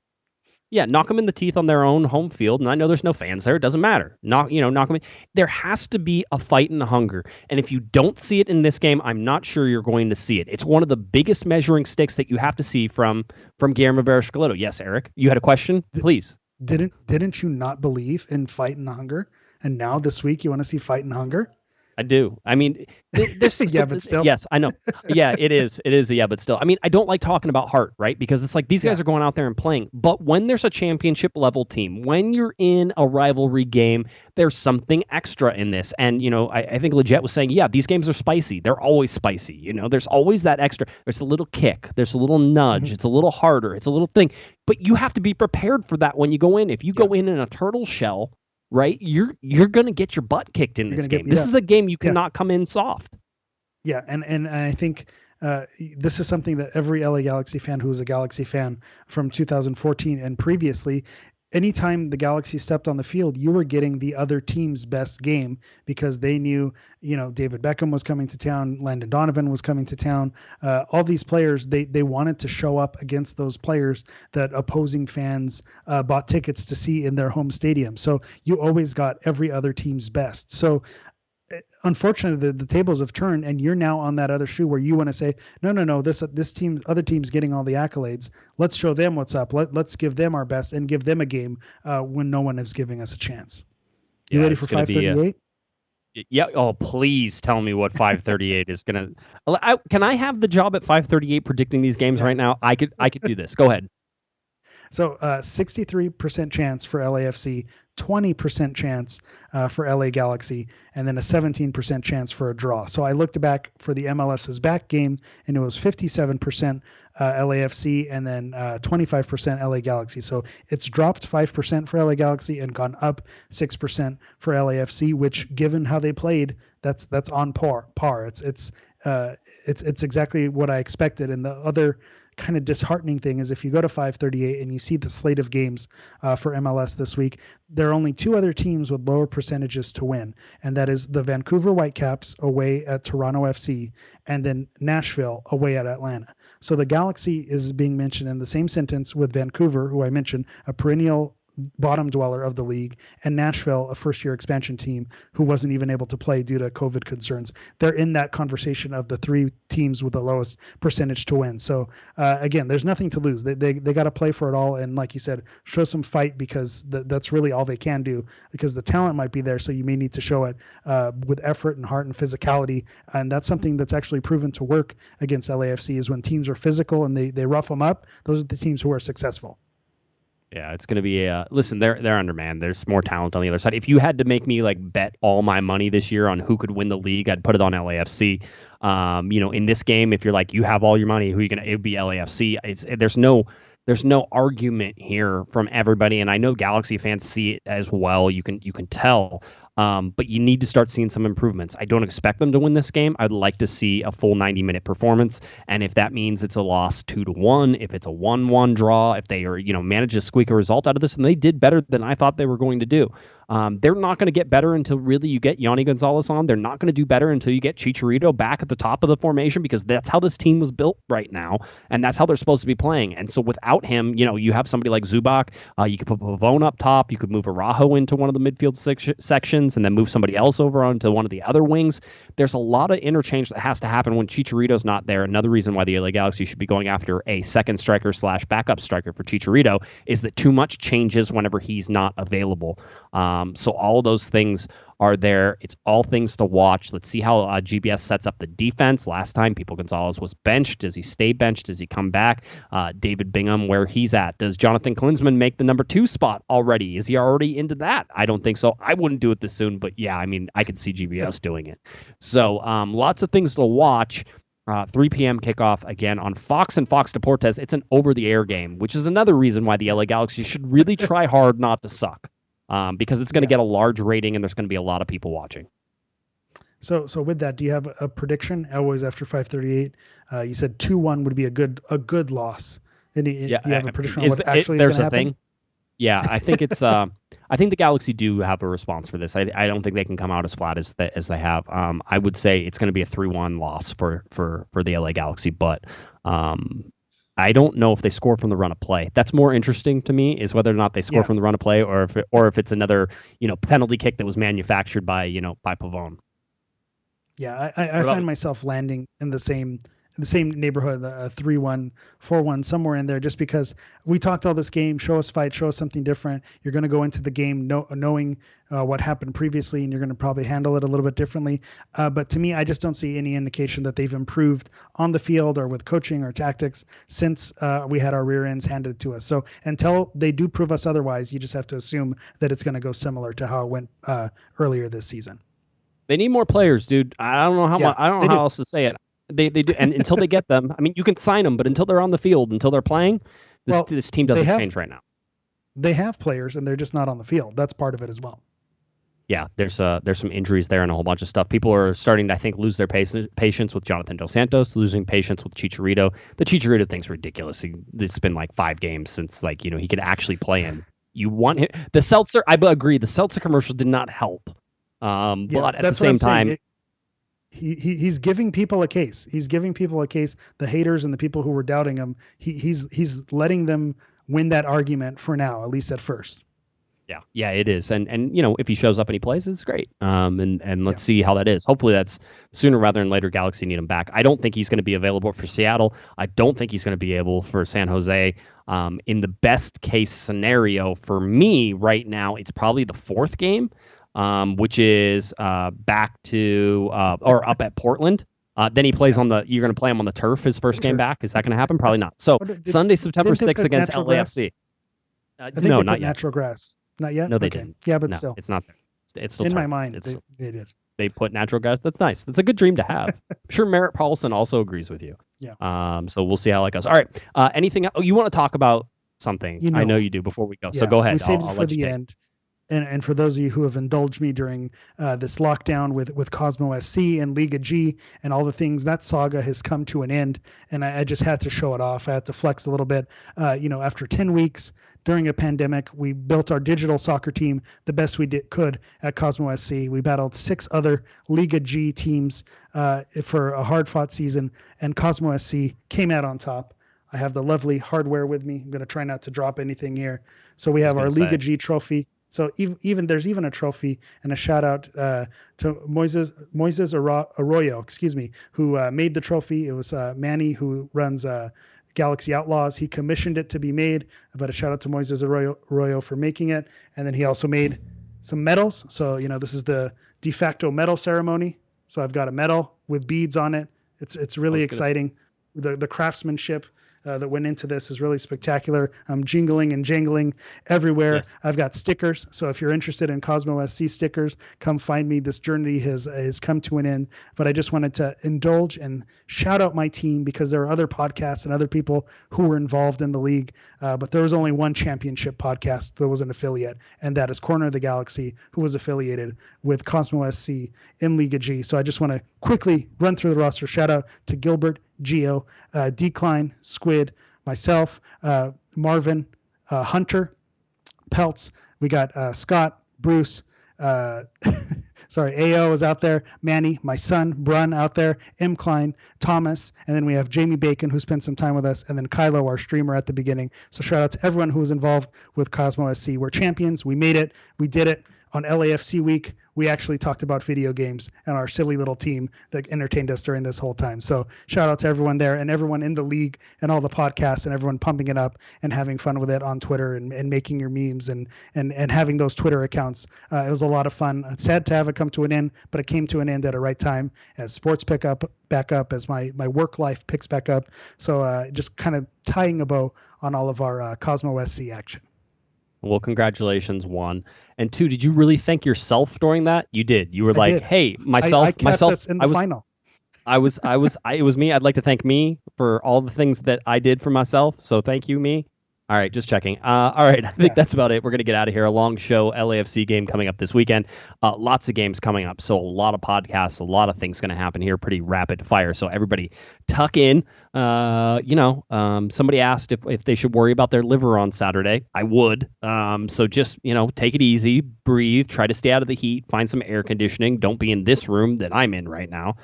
Yeah, knock them in the teeth on their own home field. And I know there's no fans there. It doesn't matter. Knock them in. There has to be a fight and a hunger. And if you don't see it in this game, I'm not sure you're going to see it. It's one of the biggest measuring sticks that you have to see from Guillermo Barros-Schelotto. Yes, Eric, you had a question? Please. Didn't you not believe in fight and hunger? And now this week you want to see fight and hunger? I do. I mean, there's yeah, but still. Yes, I know. Yeah, it is. Yeah, but still. I mean, I don't like talking about heart, right? Because it's like these guys are going out there and playing. But when there's a championship level team, when you're in a rivalry game, there's something extra in this. And, I think Leggett was saying, yeah, these games are spicy. They're always spicy. There's always that extra. There's a little kick. There's a little nudge. Mm-hmm. It's a little harder. It's a little thing. But you have to be prepared for that when you go in. If you go in a turtle shell, right, you're going to get your butt kicked in this game. This is a game you cannot come in soft. Yeah, and I think this is something that every LA Galaxy fan who is a Galaxy fan from 2014 and previously, anytime the Galaxy stepped on the field, you were getting the other team's best game, because they knew, David Beckham was coming to town, Landon Donovan was coming to town. All these players, they wanted to show up against those players that opposing fans bought tickets to see in their home stadium. So you always got every other team's best. So unfortunately, the tables have turned, and you're now on that other shoe where you want to say, no, this other team's getting all the accolades. Let's show them what's up. Let's give them our best and give them a game when no one is giving us a chance. You ready for 538? Yeah. Oh, please tell me what 538 is going to. Can I have the job at 538 predicting these games right now? I could do this. Go ahead. So 63% chance for LAFC, 20% chance for LA Galaxy, and then a 17% chance for a draw. So I looked back for the MLS's back game, and it was 57% LAFC and then 25% LA Galaxy. So it's dropped 5% for LA Galaxy and gone up 6% for LAFC, which, given how they played, that's on par. It's exactly what I expected. And the other kind of disheartening thing is, if you go to 538 and you see the slate of games for MLS this week, there are only two other teams with lower percentages to win, and that is the Vancouver Whitecaps away at Toronto FC, and then Nashville away at Atlanta. So the Galaxy is being mentioned in the same sentence with Vancouver, who I mentioned, a perennial bottom dweller of the league, and Nashville, a first-year expansion team who wasn't even able to play due to COVID concerns. They're in that conversation of the three teams with the lowest percentage to win. So again, there's nothing to lose. They got to play for it all, and like you said, show some fight, because that's really all they can do, because the talent might be there, so you may need to show it with effort and heart and physicality. And that's something that's actually proven to work against LAFC, is when teams are physical and they rough them up, those are the teams who are successful. Yeah, it's going to be listen, they're undermanned. There's more talent on the other side. If you had to make me bet all my money this year on who could win the league, I'd put it on LAFC. In this game, if you're you have all your money, it would be LAFC. There's no argument here from everybody, and I know Galaxy fans see it as well. You can tell. But you need to start seeing some improvements. I don't expect them to win this game. I'd like to see a full 90-minute performance. And if that means it's a loss 2-1, if it's a 1-1 draw, if they are, manage to squeak a result out of this, and they did better than I thought they were going to do. They're not going to get better until really you get Yony González on. They're not going to do better until you get Chicharito back at the top of the formation, because that's how this team was built right now, and that's how they're supposed to be playing. And so without him, you have somebody like Zubac. You could put Pavone up top. You could move Araujo into one of the midfield sections. positions and then move somebody else over onto one of the other wings. There's a lot of interchange that has to happen when Chicharito's not there. Another reason why the LA Galaxy should be going after a second striker / backup striker for Chicharito is that too much changes whenever he's not available. So all of those things are there. It's all things to watch. Let's see how GBS sets up the defense. Last time, Gonzalez was benched. Does he stay benched? Does he come back? David Bingham, where he's at. Does Jonathan Klinsmann make the number 2 spot already? Is he already into that? I don't think so. I wouldn't do it this soon, but yeah, I mean, I could see GBS doing it. So lots of things to watch. 3 p.m. kickoff again on Fox and Fox Deportes. It's an over-the-air game, which is another reason why the LA Galaxy should really try hard not to suck. Because it's going to get a large rating and there's going to be a lot of people watching. So with that, do you have a prediction? Always after 5:38, you said 2-1 would be a good loss. Do you have a prediction on what actually is going to happen? Yeah, I think it's. I think the Galaxy do have a response for this. I don't think they can come out as flat as they have. I would say it's going to be a 3-1 loss for the LA Galaxy, but. I don't know if they score from the run of play. That's more interesting to me, is whether or not they score from the run of play, or if it's another penalty kick that was manufactured by Pavone. Yeah, I find myself landing in the same neighborhood, 3-1, 4-1, somewhere in there, just because we talked all this game, show us fight, show us something different. You're going to go into the game knowing what happened previously, and you're going to probably handle it a little bit differently. But to me, I just don't see any indication that they've improved on the field or with coaching or tactics since we had our rear ends handed to us. So until they do prove us otherwise, you just have to assume that it's going to go similar to how it went earlier this season. They need more players, dude. I don't know how else to say it. They do, and until they get them, I mean, you can sign them, but until they're on the field, until they're playing, this team doesn't change right now. They have players, and they're just not on the field. That's part of it as well. Yeah, there's some injuries there and a whole bunch of stuff. People are starting to, I think, lose their patience with Jonathan Dos Santos, losing patience with Chicharito. The Chicharito thing's ridiculous. It's been like 5 games since he could actually play in. You want him. The Seltzer, I agree. The Seltzer commercial did not help. But at the same time. He's giving people a case. He's giving people a case. The haters and the people who were doubting him, he's letting them win that argument for now, at least at first. Yeah, it is. And if he shows up and he plays, it's great. And let's see how that is. Hopefully that's sooner rather than later. Galaxy need him back. I don't think he's going to be available for Seattle. I don't think he's going to be able for San Jose. In the best case scenario for me right now, it's probably the 4th game. Which is back to or up at Portland. Then he plays you're going to play him on the turf his first game back. Is that going to happen? Probably not. So Sunday, September 6th against LAFC. No, not yet. Natural grass. Not yet? No, they didn't. Yeah, but still. It's not there. It's still in turf. My mind. They did. They put natural grass. That's nice. That's a good dream to have. I'm sure Merritt Paulson also agrees with you. Yeah. So we'll see how that goes. All right. Anything else? You want to talk about something? I know you do before we go. So go ahead. We saved it for the end. And for those of you who have indulged me during this lockdown with Cosmo SC and Liga G and all the things, that saga has come to an end. And I just had to show it off. I had to flex a little bit. After 10 weeks during a pandemic, we built our digital soccer team the best we could at Cosmo SC. We battled 6 other Liga G teams for a hard-fought season, and Cosmo SC came out on top. I have the lovely hardware with me. I'm going to try not to drop anything here. So we have our Liga G trophy. So even there's even a trophy, and a shout out to Moises Arroyo, who made the trophy. It was Manny, who runs Galaxy Outlaws. He commissioned it to be made, but a shout out to Moises Arroyo for making it. And then he also made some medals. So this is the de facto medal ceremony. So I've got a medal with beads on it. It's really exciting. The craftsmanship that went into this is really spectacular. I'm jingling and jangling everywhere. Yes. I've got stickers. So if you're interested in Cosmo SC stickers, come find me. This journey has come to an end, but I just wanted to indulge and shout out my team, because there are other podcasts and other people who were involved in the league. But there was only one championship podcast that was an affiliate, and that is Corner of the Galaxy, who was affiliated with Cosmo SC in Liga G. So I just want to quickly run through the roster. Shout out to Gilbert, Gio, Decline, Squid, myself, Marvin, Hunter, Peltz. We got Scott, Bruce, AO is out there, Manny, my son, Brun out there, M. Klein, Thomas, and then we have Jamie Bacon, who spent some time with us, and then Kylo, our streamer, at the beginning. So shout out to everyone who was involved with Cosmo SC. We're champions. We made it. We did it. on LAFC week, we actually talked about video games and our silly little team that entertained us during this whole time. So shout out to everyone there and everyone in the league and all the podcasts and everyone pumping it up and having fun with it on Twitter and making your memes and having those Twitter accounts. It was a lot of fun. It's sad to have it come to an end, but it came to an end at a right time as sports pick up back up, as my work life picks back up. So just kind of tying a bow on all of our Cosmo SC action. Well, congratulations, 1. And 2, did you really thank yourself during that? You did. You were like, did. hey, I myself, kept us in the final. it was me. I'd like to thank me for all the things that I did for myself. So thank you, me. All right, just checking. All right, I think that's about it. We're going to get out of here. A long show, LAFC game coming up this weekend. Lots of games coming up. So a lot of podcasts, a lot of things going to happen here. Pretty rapid fire. So everybody tuck in. Somebody asked if they should worry about their liver on Saturday. I would. So just, take it easy, breathe, try to stay out of the heat, find some air conditioning. Don't be in this room that I'm in right now.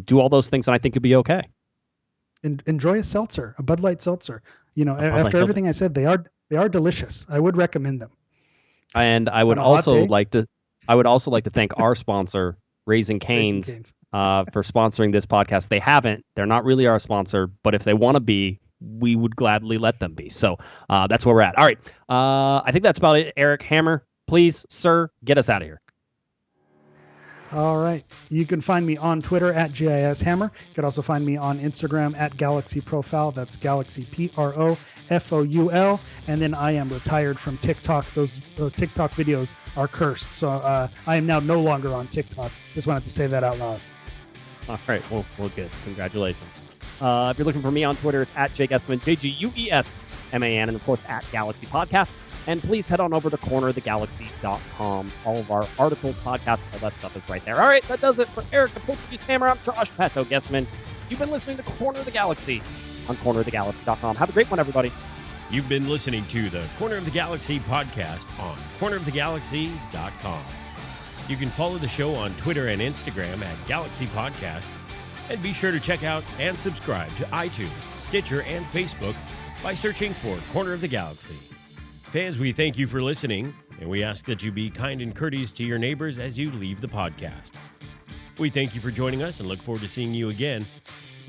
Do all those things, and I think you'll be okay. Enjoy a seltzer, a Bud Light seltzer. After everything I said, they are delicious. I would recommend them. And I would also like to thank our sponsor, Raising Cane's, for sponsoring this podcast. They're not really our sponsor, but if they want to be, we would gladly let them be. So that's where we're at. All right. I think that's about it. Eric Hammer, please, sir, get us out of here. All right. You can find me on Twitter at GISHammer. You can also find me on Instagram at Galaxy Profile. That's Galaxy PROFOUL. And then I am retired from TikTok. Those TikTok videos are cursed. So I am now no longer on TikTok. Just wanted to say that out loud. All right. Well, good. Congratulations. If you're looking for me on Twitter, it's at Guesman, JGUESMAN, and of course at Galaxy Podcast. And please head on over to cornerofthegalaxy.com. All of our articles, podcasts, all that stuff is right there. All right, that does it for Eric the Portuguese Hammer. I'm Josh Pato Guesman. You've been listening to Corner of the Galaxy on cornerofthegalaxy.com. Have a great one, everybody. You've been listening to the Corner of the Galaxy podcast on cornerofthegalaxy.com. You can follow the show on Twitter and Instagram at Galaxy Podcast. And be sure to check out and subscribe to iTunes, Stitcher, and Facebook by searching for Corner of the Galaxy. Fans, we thank you for listening, and we ask that you be kind and courteous to your neighbors as you leave the podcast. We thank you for joining us and look forward to seeing you again.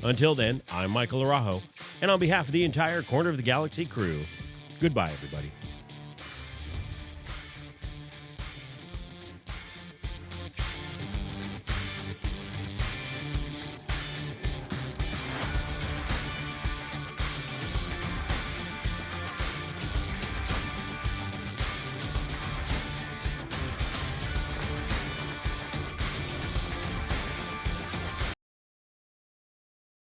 Until then, I'm Michael Araujo, and on behalf of the entire Corner of the Galaxy crew, goodbye, everybody.